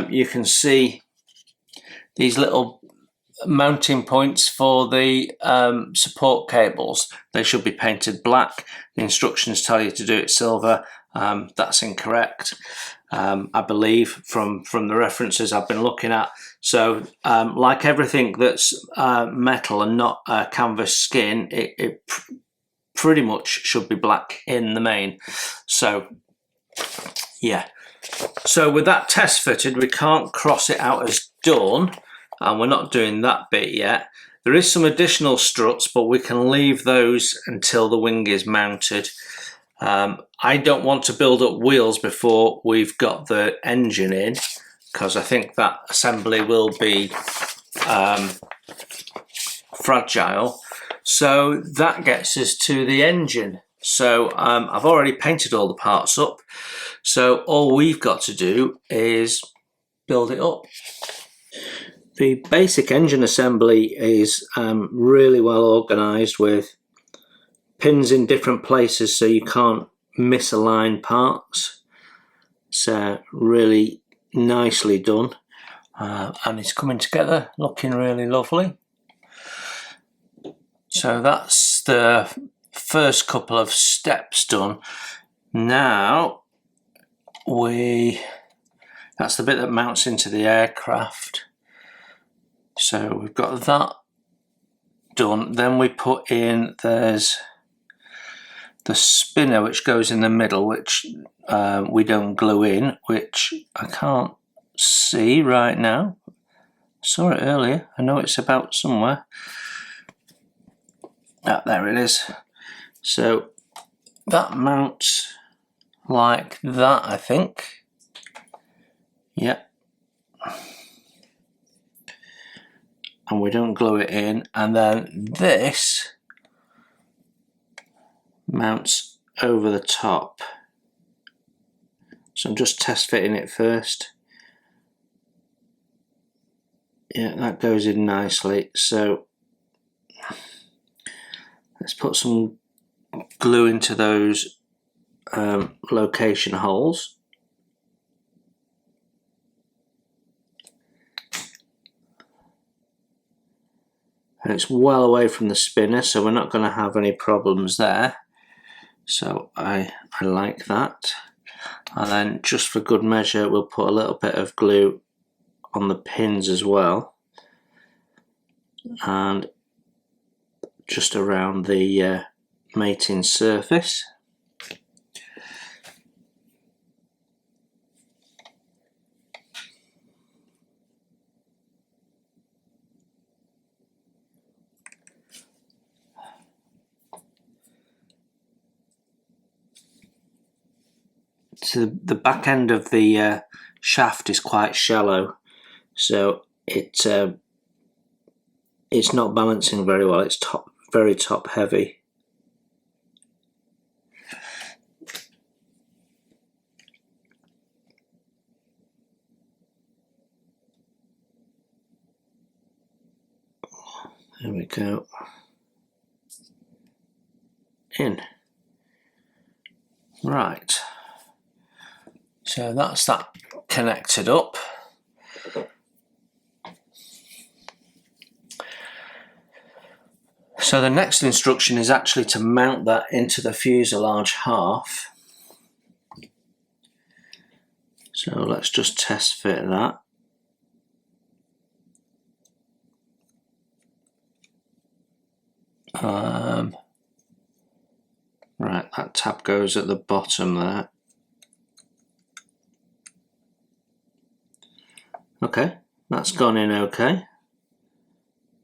Speaker 2: you can see these little mounting points for the support cables. They should be painted black. The instructions tell you to do it silver. That's incorrect, I believe, from the references I've been looking at. So like everything that's metal and not canvas skin, it pretty much should be black in the main. So yeah, so with that test fitted, we can't cross it out as done, and we're not doing that bit yet. There is some additional struts, but we can leave those until the wing is mounted. I don't want to build up wheels before we've got the engine in, because I think that assembly will be fragile. So that gets us to the engine. So I've already painted all the parts up, so all we've got to do is build it up. The basic engine assembly is really well organised with pins in different places so you can't misalign parts. So really nicely done, and it's coming together looking really lovely. So that's the first couple of steps done. Now that's the bit that mounts into the aircraft. So we've got that done. Then we put in, there's the spinner which goes in the middle, which we don't glue in, which I can't see right now. Saw it earlier. I know it's about somewhere. Ah, there it is. So that mounts like that, I think. Yeah. And we don't glue it in. And then this mounts over the top. So I'm just test fitting it first. Yeah, that goes in nicely. So let's put some glue into those location holes. And it's well away from the spinner, so we're not going to have any problems there. So I like that. And then just for good measure, we'll put a little bit of glue on the pins as well, and just around the mating surface. So the back end of the shaft is quite shallow, so it's not balancing very well. It's very top heavy. There we go. In. Right. So that's that connected up. So the next instruction is actually to mount that into the fuselage half. So let's just test fit that. Right, that tab goes at the bottom there. Okay, that's gone in okay.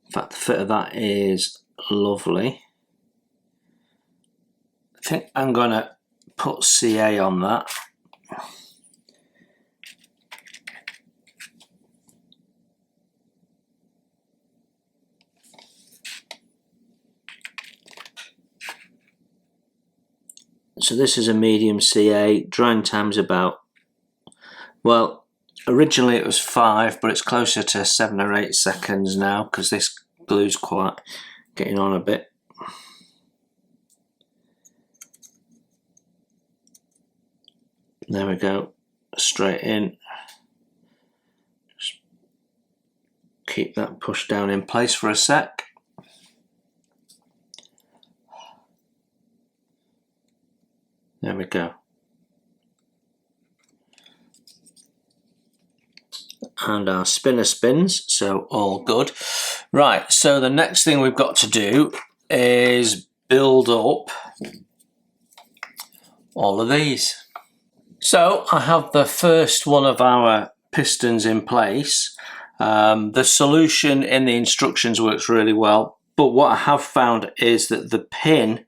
Speaker 2: In fact, the fit of that is lovely. I think I'm going to put CA on that. So this is a medium CA. Drying time's about, well, originally it was 5, but it's closer to 7 or 8 seconds now because this glue's quite getting on a bit. There we go, straight in. Just keep that pushed down in place for a sec. There we go. And our spinner spins, so all good. Right, so the next thing we've got to do is build up all of these. So I have the first one of our pistons in place. The solution in the instructions works really well, but what I have found is that the pin,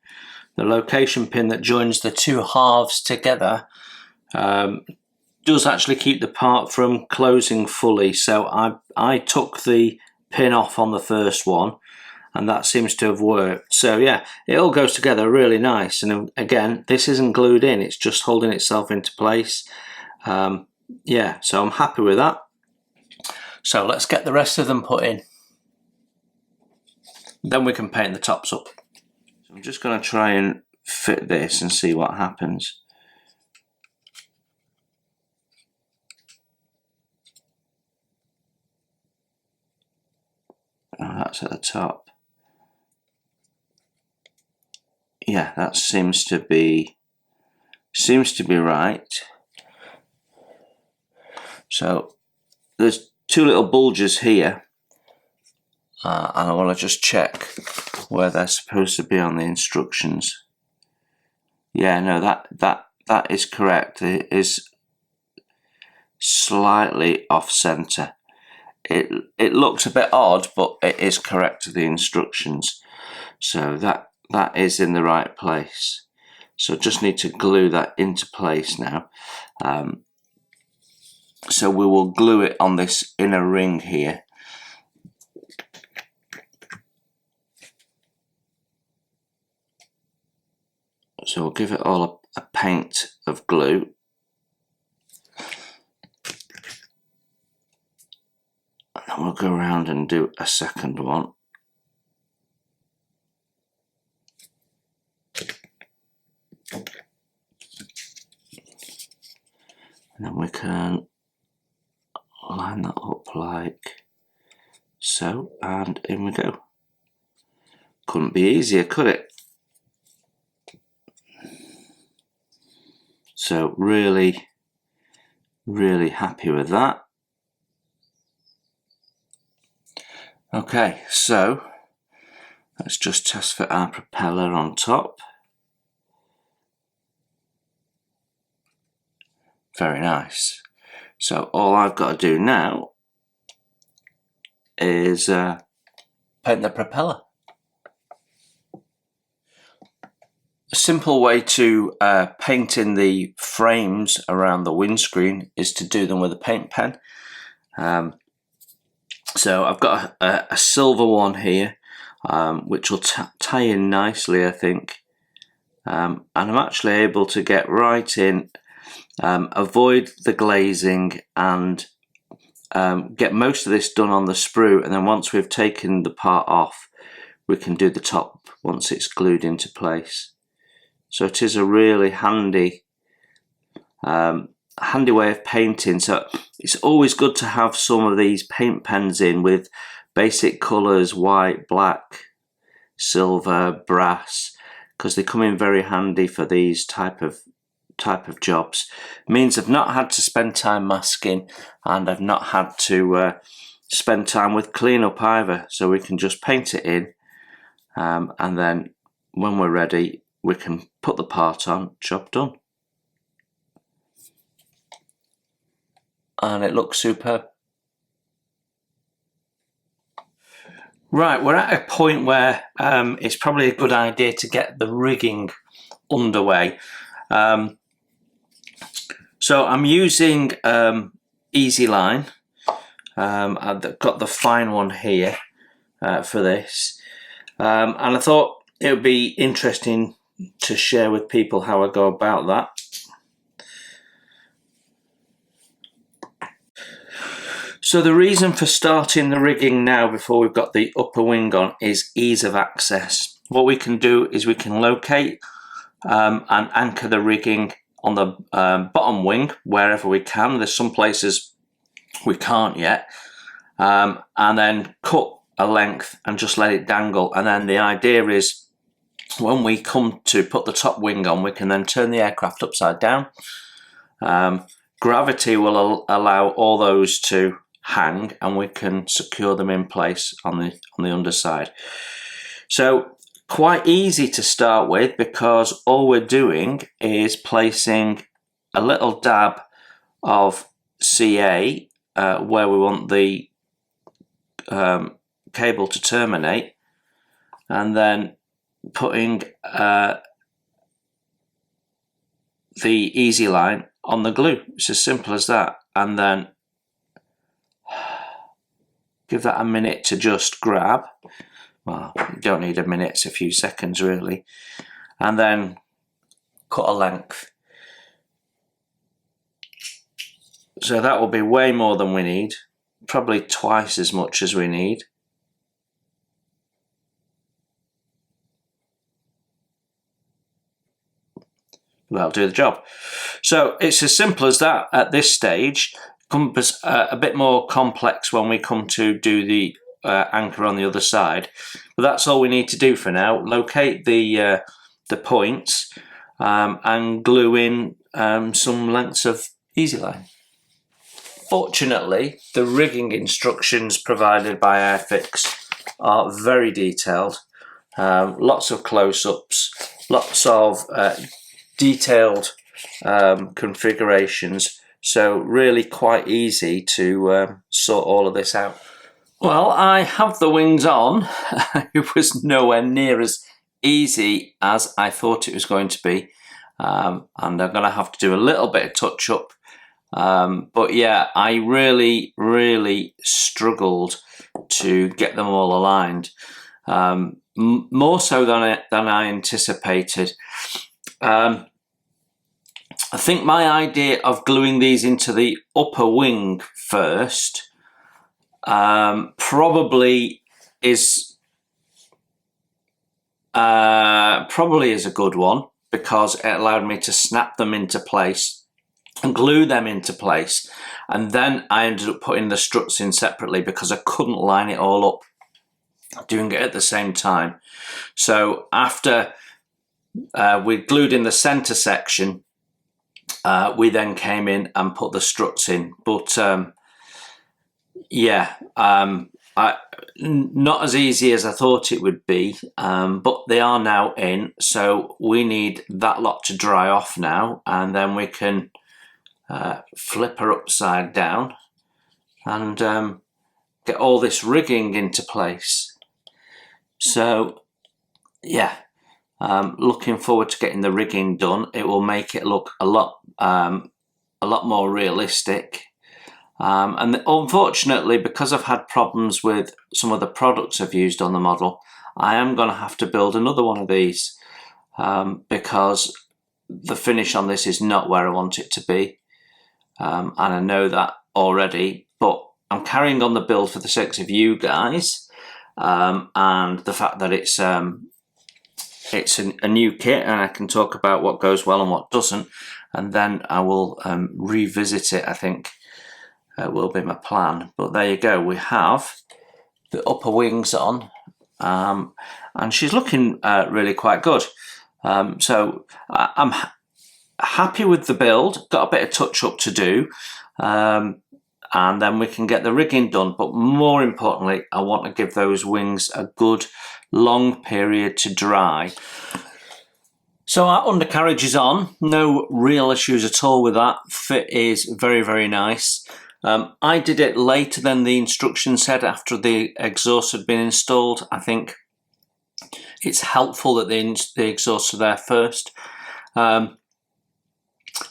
Speaker 2: the location pin that joins the two halves together, does actually keep the part from closing fully. So I took the pin off on the first one, and that seems to have worked. So yeah, it all goes together really nice. And again, this isn't glued in, it's just holding itself into place. Yeah, so I'm happy with that. So let's get the rest of them put in. Then we can paint the tops up. I'm just going to try and fit this and see what happens. Oh, that's at the top. Yeah, that seems to be right. So there's two little bulges here, and I want to just check where they're supposed to be on the instructions. Yeah, no, that is correct. It is slightly off center. It looks a bit odd, but it is correct to the instructions. So that is in the right place. So just need to glue that into place now. So we will glue it on this inner ring here. So we'll give it all a paint of glue. And then we'll go around and do a second one. And then we can line that up like so, and in we go. Couldn't be easier, could it? So really, really happy with that. Okay, so let's just test fit our propeller on top. Very nice. So all I've got to do now is paint the propeller. A simple way to paint in the frames around the windscreen is to do them with a paint pen. So I've got a silver one here, which will tie in nicely, I think. And I'm actually able to get right in, avoid the glazing, and get most of this done on the sprue. And then once we've taken the part off, we can do the top once it's glued into place. So it is a really handy way of painting. So it's always good to have some of these paint pens in with basic colours: white, black, silver, brass, because they come in very handy for these type of jobs. It means I've not had to spend time masking, and I've not had to spend time with cleanup either. So we can just paint it in, and then when we're ready, we can put the part on. Job done. And it looks superb. Right, we're at a point where it's probably a good idea to get the rigging underway. So I'm using Easy Line. I've got the fine one here for this, and I thought it would be interesting to share with people how I go about that. So the reason for starting the rigging now before we've got the upper wing on is ease of access. What we can do is we can locate and anchor the rigging on the bottom wing wherever we can. There's some places we can't yet, and then cut a length and just let it dangle. And then the idea is when we come to put the top wing on, we can then turn the aircraft upside down. Gravity will allow all those to hang, and we can secure them in place on the underside. So quite easy to start with, because all we're doing is placing a little dab of CA where we want the cable to terminate, and then putting the Easy Line on the glue. It's as simple as that. And then give that a minute to just grab. Well, you don't need a minute, it's a few seconds really. And then cut a length. So that will be way more than we need, probably twice as much as we need. That'll do the job. So it's as simple as that at this stage. Becomes a bit more complex when we come to do the anchor on the other side, but that's all we need to do for now. Locate the points and glue in some lengths of easy line. Fortunately, the rigging instructions provided by Airfix are very detailed. Lots of close-ups, lots of detailed configurations, so really quite easy to sort all of this out. Well, I have the wings on. It was nowhere near as easy as I thought it was going to be, and I'm going to have to do a little bit of touch-up. But yeah, I really struggled to get them all aligned, more so than I anticipated. I think my idea of gluing these into the upper wing first probably is a good one, because it allowed me to snap them into place and glue them into place, and then I ended up putting the struts in separately because I couldn't line it all up doing it at the same time. So after we glued in the center section, we then came in and put the struts in, but yeah, not as easy as I thought it would be, but they are now in, so we need that lot to dry off now, and then we can flip her upside down and get all this rigging into place. So yeah, looking forward to getting the rigging done. It will make it look a lot more realistic. And unfortunately, because I've had problems with some of the products I've used on the model, I am going to have to build another one of these, because the finish on this is not where I want it to be. And I know that already, but I'm carrying on the build for the sake of you guys, and the fact that it's a new kit, and I can talk about what goes well and what doesn't, and then I will revisit it. I think will be my plan. But there you go, we have the upper wings on, and she's looking really quite good. So I'm happy with the build. Got a bit of touch up to do, and then we can get the rigging done, but more importantly, I want to give those wings a good long period to dry. So our undercarriage is on, no real issues at all with that. Fit is very nice. I did it later than the instruction said, after the exhaust had been installed. I think it's helpful that the exhausts are there first.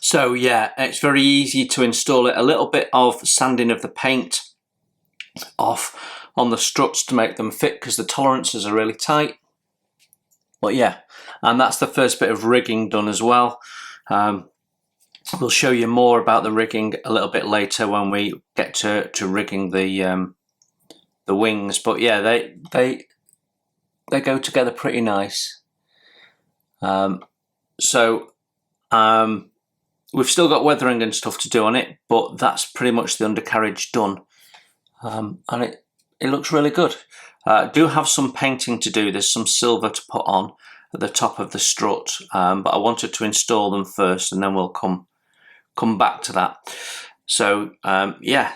Speaker 2: So yeah, it's very easy to install it. A little bit of sanding of the paint off on the struts to make them fit, because the tolerances are really tight. But yeah, and that's the first bit of rigging done as well. We'll show you more about the rigging a little bit later when we get to rigging the wings. But yeah, they go together pretty nice. So we've still got weathering and stuff to do on it, but that's pretty much the undercarriage done, and it looks really good. Do have some painting to do. There's some silver to put on at the top of the strut, but I wanted to install them first, and then we'll come back to that. So yeah,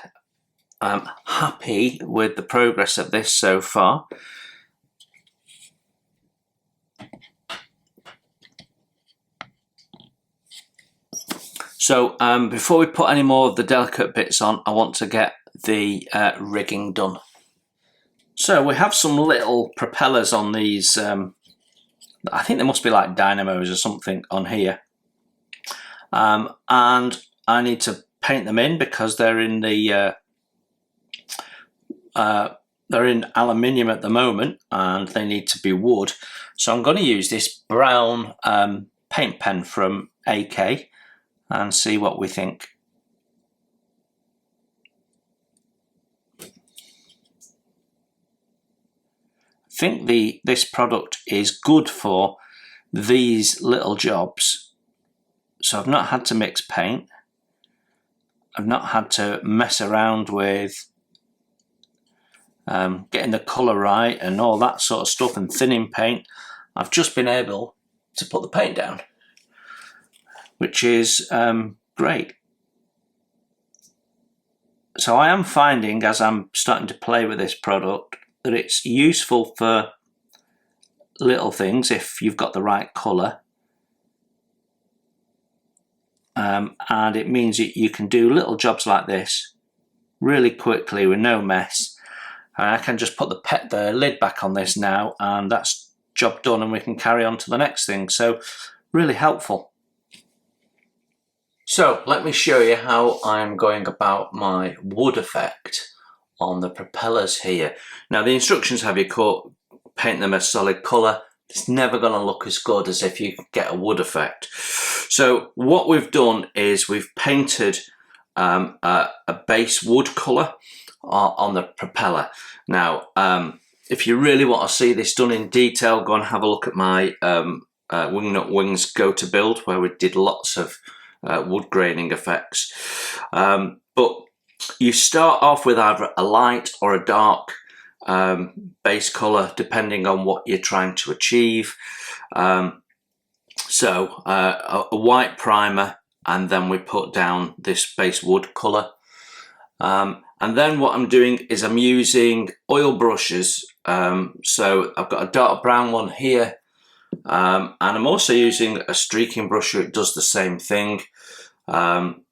Speaker 2: I'm happy with the progress of this so far. So before we put any more of the delicate bits on, I want to get the rigging done. So we have some little propellers on these, I think they must be like dynamos or something on here. And I need to paint them in because they're in the they're in aluminium at the moment, and they need to be wood. So I'm going to use this brown paint pen from AK and see what we think. I think this product is good for these little jobs. So I've not had to mix paint. I've not had to mess around with getting the colour right and all that sort of stuff and thinning paint. I've just been able to put the paint down, which is great. So I am finding, as I'm starting to play with this product, that it's useful for little things if you've got the right colour. And it means that you can do little jobs like this really quickly with no mess. And I can just put the lid back on this now, and that's job done, and we can carry on to the next thing. So really helpful. So let me show you how I'm going about my wood effect on the propellers here. Now the instructions have you paint them a solid colour. It's never going to look as good as if you get a wood effect. So what we've done is we've painted a base wood colour on the propeller. Now, if you really want to see this done in detail, go and have a look at my Wingnut Wings Go to Build, where we did lots of wood graining effects. But you start off with either a light or a dark base colour, depending on what you're trying to achieve. So a white primer, and then we put down this base wood colour. And then what I'm doing is I'm using oil brushes. So I've got a dark brown one here, and I'm also using a streaking brush. It does the same thing. And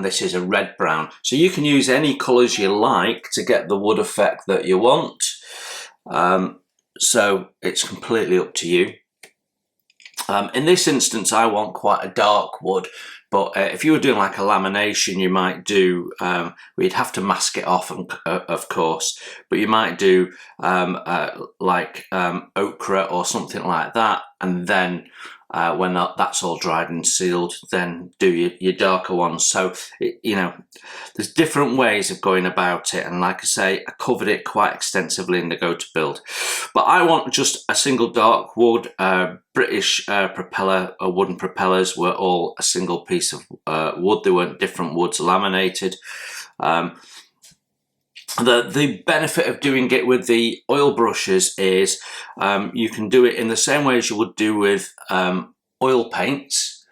Speaker 2: this is a red brown. So you can use any colours you like to get the wood effect that you want. So it's completely up to you. In this instance, I want quite a dark wood, but if you were doing like a lamination, you might do, we'd have to mask it off, of course, but you might do like ochre or something like that, and then when that's all dried and sealed, then do your darker ones. So, you know, there's different ways of going about it, and like I say, I covered it quite extensively in the Go to Build. But I want just a single dark wood. British propeller, wooden propellers were all a single piece of wood. They weren't different woods laminated. The benefit of doing it with the oil brushes is you can do it in the same way as you would do with oil paints,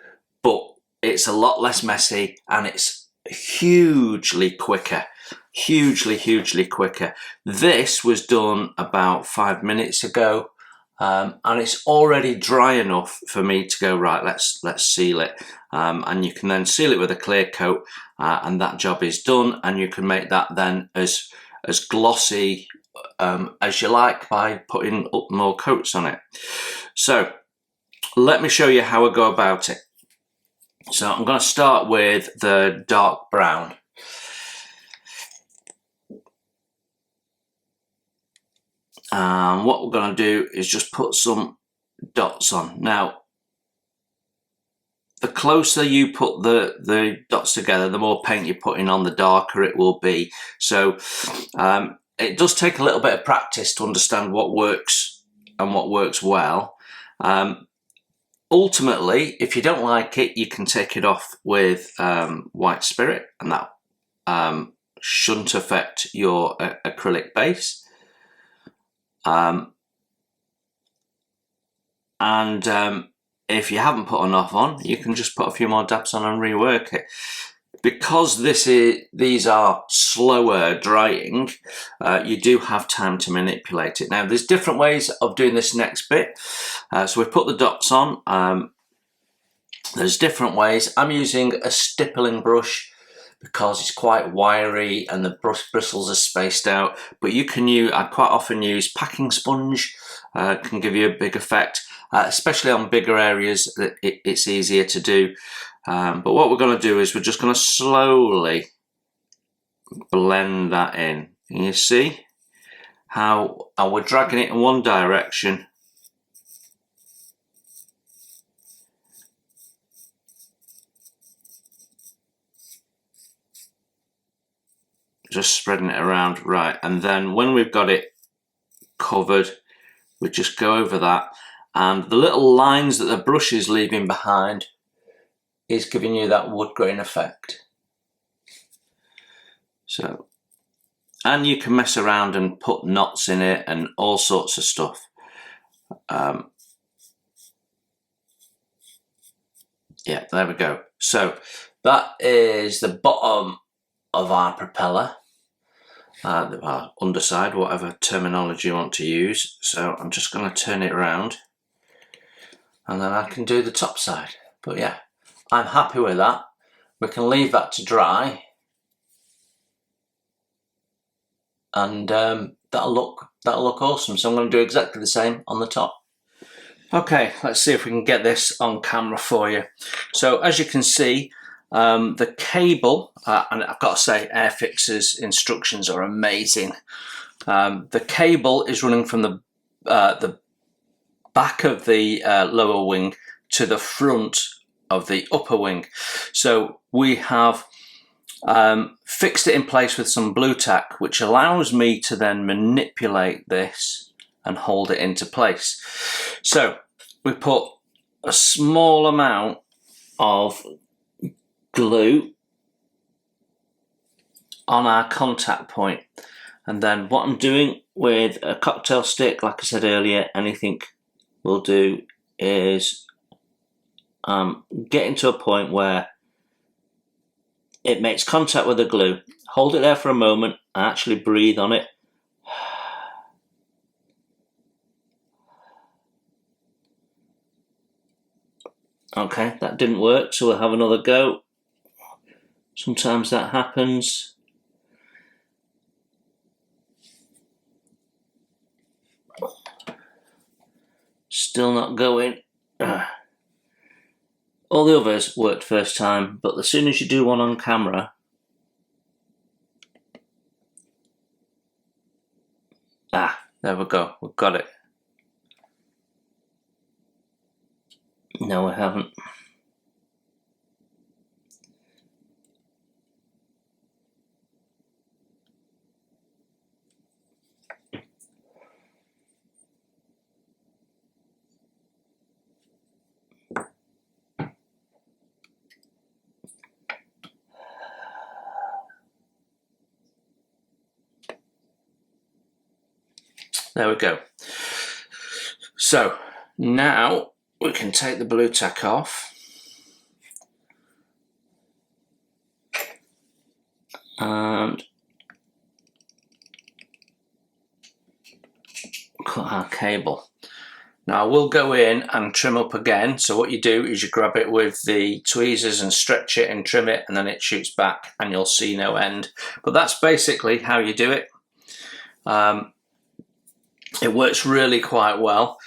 Speaker 2: but it's a lot less messy, and it's hugely quicker. Hugely quicker. This was done about 5 minutes ago, and it's already dry enough for me to go, right, let's seal it. And you can then seal it with a clear coat, and that job is done, and you can make that then as glossy as you like by putting up more coats on it. So let me show you how I go about it. So I'm going to start with the dark brown. And what we're going to do is just put some dots on. Now, the closer you put the dots together, the more paint you're putting on, the darker it will be. So it does take a little bit of practice to understand what works and what works well. Ultimately, if you don't like it, you can take it off with white spirit, and that shouldn't affect your acrylic base. If you haven't put enough on, you can just put a few more dabs on and rework it. Because these are slower drying, you do have time to manipulate it. Now, there's different ways of doing this next bit. So we've put the dots on. There's different ways. I'm using a stippling brush because it's quite wiry and the bristles are spaced out. But you can use, I quite often use packing sponge. Can give you a big effect, especially on bigger areas. It's easier to do. But what we're going to do is we're just going to slowly blend that in. And you see how we're dragging it in one direction. Just spreading it around, right, and then when we've got it covered, we just go over that, and the little lines that the brush is leaving behind, is giving you that wood grain effect. So, and you can mess around and put knots in it and all sorts of stuff. Yeah, there we go. So that is the bottom of our propeller, our underside, whatever terminology you want to use. So I'm just going to turn it around and then I can do the top side. But yeah, I'm happy with that. We can leave that to dry, and that'll look awesome. So I'm going to do exactly the same on the top. Okay, let's see if we can get this on camera for you. So as you can see, the cable, and I've got to say Airfix's instructions are amazing. The cable is running from the back of the lower wing to the front of the upper wing. So we have fixed it in place with some blue tack, which allows me to then manipulate this and hold it into place. So we put a small amount of glue on our contact point, and then what I'm doing with a cocktail stick, like I said earlier, anything will do, is getting to a point where it makes contact with the glue. Hold it there for a moment and actually breathe on it. Okay, that didn't work, so we'll have another go. Sometimes that happens. Still not going. All the others worked first time, but as soon as you do one on camera, there we go, we've got it. No, we haven't. There we go. So now we can take the blue tack off and cut our cable. Now I will go in and trim up again. So what you do is you grab it with the tweezers and stretch it and trim it, and then it shoots back and you'll see no end. But that's basically how you do it. It works really quite well.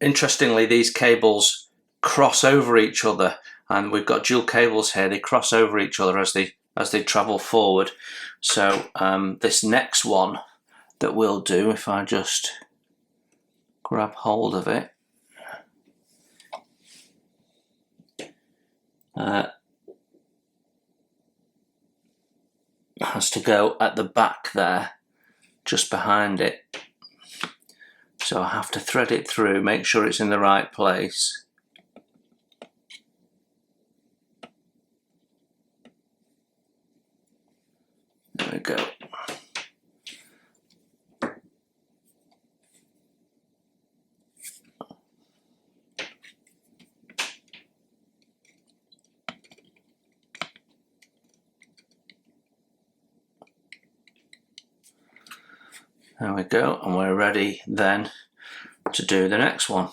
Speaker 2: Interestingly, these cables cross over each other, and we've got dual cables here. They cross over each other as they travel forward. So this next one that we'll do, if I just grab hold of it, has to go at the back there, just behind it. So I have to thread it through, make sure it's in the right place. There we go. There we go, and we're ready then to do the next one.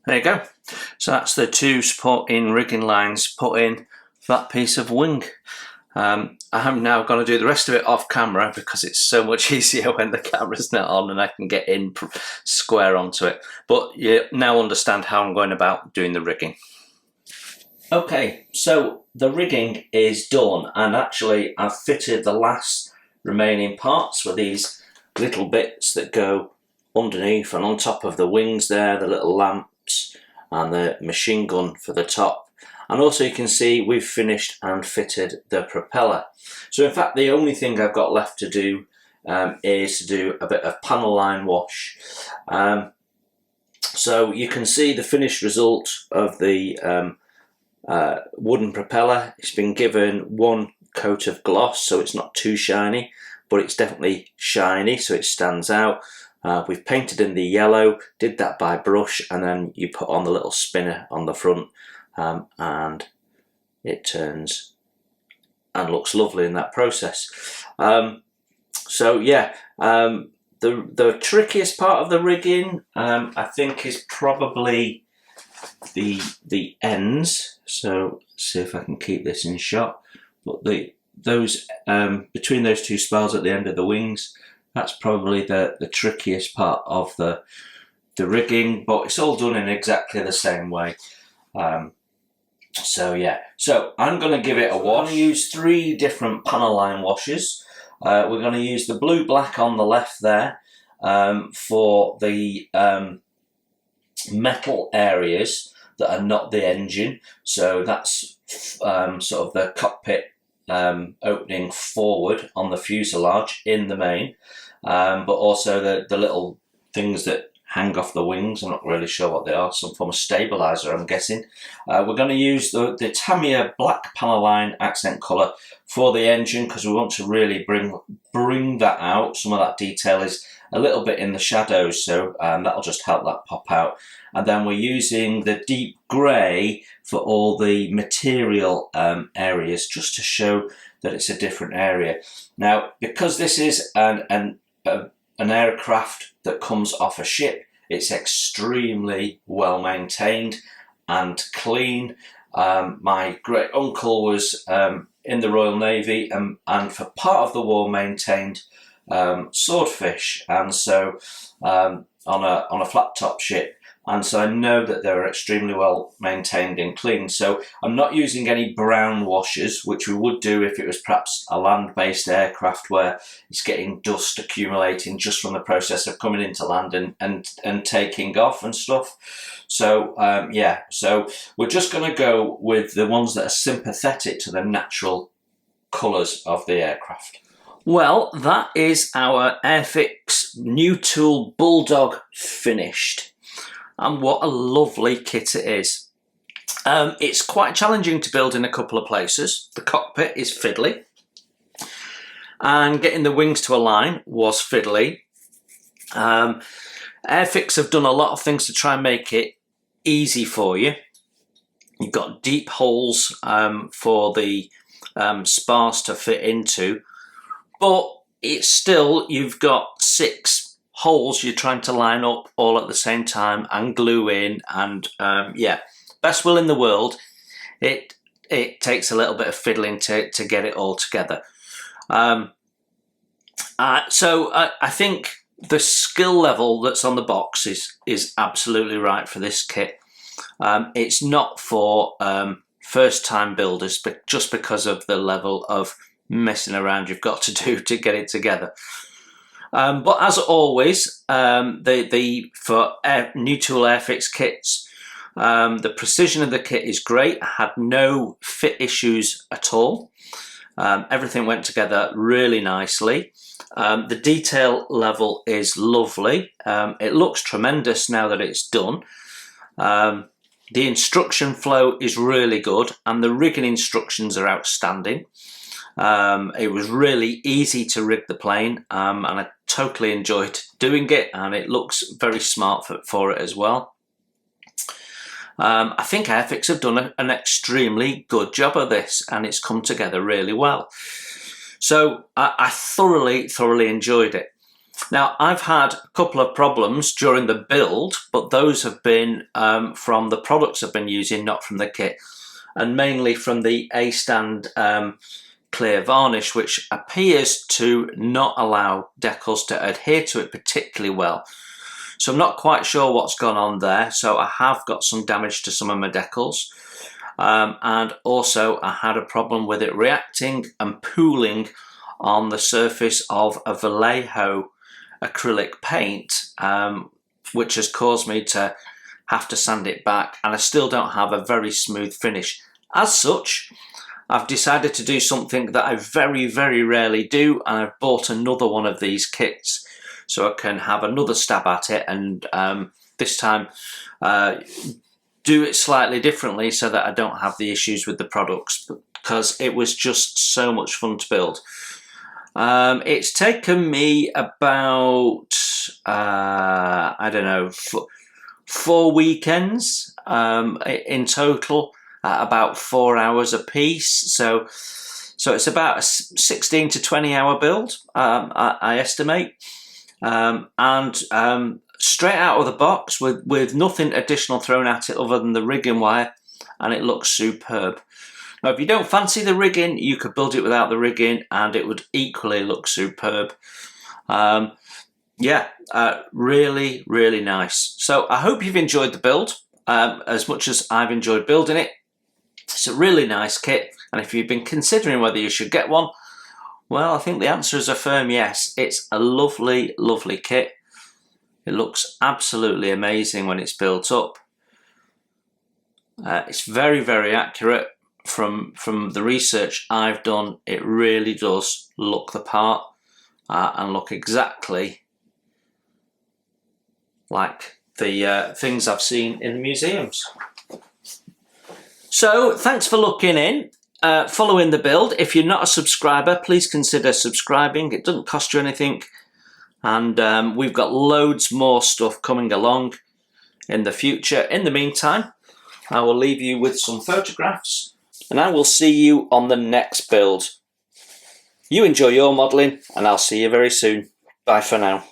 Speaker 2: There you go. So that's the two supporting rigging lines put in that piece of wing. I'm now going to do the rest of it off camera because it's so much easier when the camera's not on and I can get in square onto it. But you now understand how I'm going about doing the rigging. Okay, so the rigging is done, and actually I've fitted the last remaining parts with these little bits that go underneath and on top of the wings there, the little lamps and the machine gun for the top. And also you can see we've finished and fitted the propeller. So in fact the only thing I've got left to do is to do a bit of panel line wash. So you can see the finished result of the wooden propeller. It's been given one coat of gloss, so it's not too shiny, but it's definitely shiny, so it stands out. We've painted in the yellow, did that by brush, and then you put on the little spinner on the front. And it turns and looks lovely in that process. So yeah, the trickiest part of the rigging, I think, is probably the ends. So see if I can keep this in shot. But those between those two spars at the end of the wings, that's probably the trickiest part of the rigging. But it's all done in exactly the same way. So yeah, so I'm going to give it a wash. I'm going to use 3 different panel line washes. We're going to use the blue black on the left there for the metal areas that are not the engine. So that's sort of the cockpit opening forward on the fuselage in the main, but also the little things that hang off the wings. I'm not really sure what they are, some form of stabilizer I'm guessing. We're going to use the Tamiya black panel line accent colour for the engine because we want to really bring that out. Some of that detail is a little bit in the shadows, so that'll just help that pop out. And then we're using the deep grey for all the material areas, just to show that it's a different area. Now, because this is an aircraft that comes off a ship, it's extremely well maintained and clean. My great uncle was in the Royal Navy and for part of the war maintained swordfish, and so on a flat top ship. And so I know that they're extremely well maintained and clean. So I'm not using any brown washers, which we would do if it was perhaps a land-based aircraft where it's getting dust accumulating just from the process of coming into land and taking off and stuff. So yeah, so we're just going to go with the ones that are sympathetic to the natural colours of the aircraft. Well, that is our Airfix new tool Bulldog finished. And what a lovely kit it is. It's quite challenging to build in a couple of places. The cockpit is fiddly, and getting the wings to align was fiddly. Airfix have done a lot of things to try and make it easy for you. You've got deep holes for the spars to fit into, but it's still, you've got 6 holes you're trying to line up all at the same time and glue in, and yeah, best will in the world. It takes a little bit of fiddling to get it all together. So I think the skill level that's on the box is absolutely right for this kit. It's not for first time builders, but just because of the level of messing around you've got to do to get it together. But as always, for new tool Airfix kits, the precision of the kit is great. I had no fit issues at all. Everything went together really nicely. The detail level is lovely. It looks tremendous now that it's done. The instruction flow is really good, and the rigging instructions are outstanding. It was really easy to rig the plane, and I totally enjoyed doing it, and it looks very smart for it as well. I think Airfix have done an extremely good job of this, and it's come together really well. So I thoroughly enjoyed it. Now, I've had a couple of problems during the build, but those have been from the products I've been using, not from the kit. and mainly from the A-stand clear varnish, which appears to not allow decals to adhere to it particularly well. So I'm not quite sure what's gone on there. So I have got some damage to some of my decals. And also I had a problem with it reacting and pooling on the surface of a Vallejo acrylic paint, which has caused me to have to sand it back, and I still don't have a very smooth finish. As such, I've decided to do something that I very, very rarely do, and I've bought another one of these kits so I can have another stab at it, and this time do it slightly differently so that I don't have the issues with the products, because it was just so much fun to build. It's taken me about, I don't know, 4 weekends in total, about 4 hours a piece. So it's about a 16 to 20 hour build, I estimate. Straight out of the box with nothing additional thrown at it other than the rigging wire, and it looks superb. Now, if you don't fancy the rigging, you could build it without the rigging and it would equally look superb. Yeah, really, really nice. So I hope you've enjoyed the build as much as I've enjoyed building it. It's a really nice kit, and if you've been considering whether you should get one, well, I think the answer is a firm yes. It's a lovely, lovely kit. It looks absolutely amazing when it's built up. It's very, very accurate. From the research I've done, it really does look the part and look exactly like the things I've seen in museums. So thanks for looking in, following the build. If you're not a subscriber, please consider subscribing. It doesn't cost you anything, and we've got loads more stuff coming along in the future. In the meantime, I will leave you with some photographs, and I will see you on the next build. You enjoy your modelling, and I'll see you very soon. Bye for now.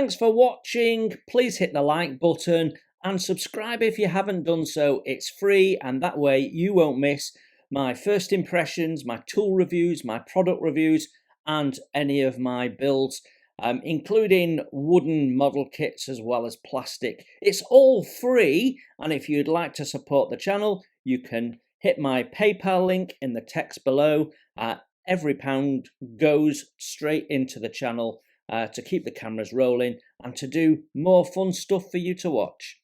Speaker 2: Thanks for watching. Please hit the like button and subscribe if you haven't done so. It's free, and that way you won't miss my first impressions, my tool reviews, my product reviews, and any of my builds, including wooden model kits as well as plastic. It's all free, and if you'd like to support the channel, you can hit my PayPal link in the text below. Every pound goes straight into the channel to keep the cameras rolling and to do more fun stuff for you to watch.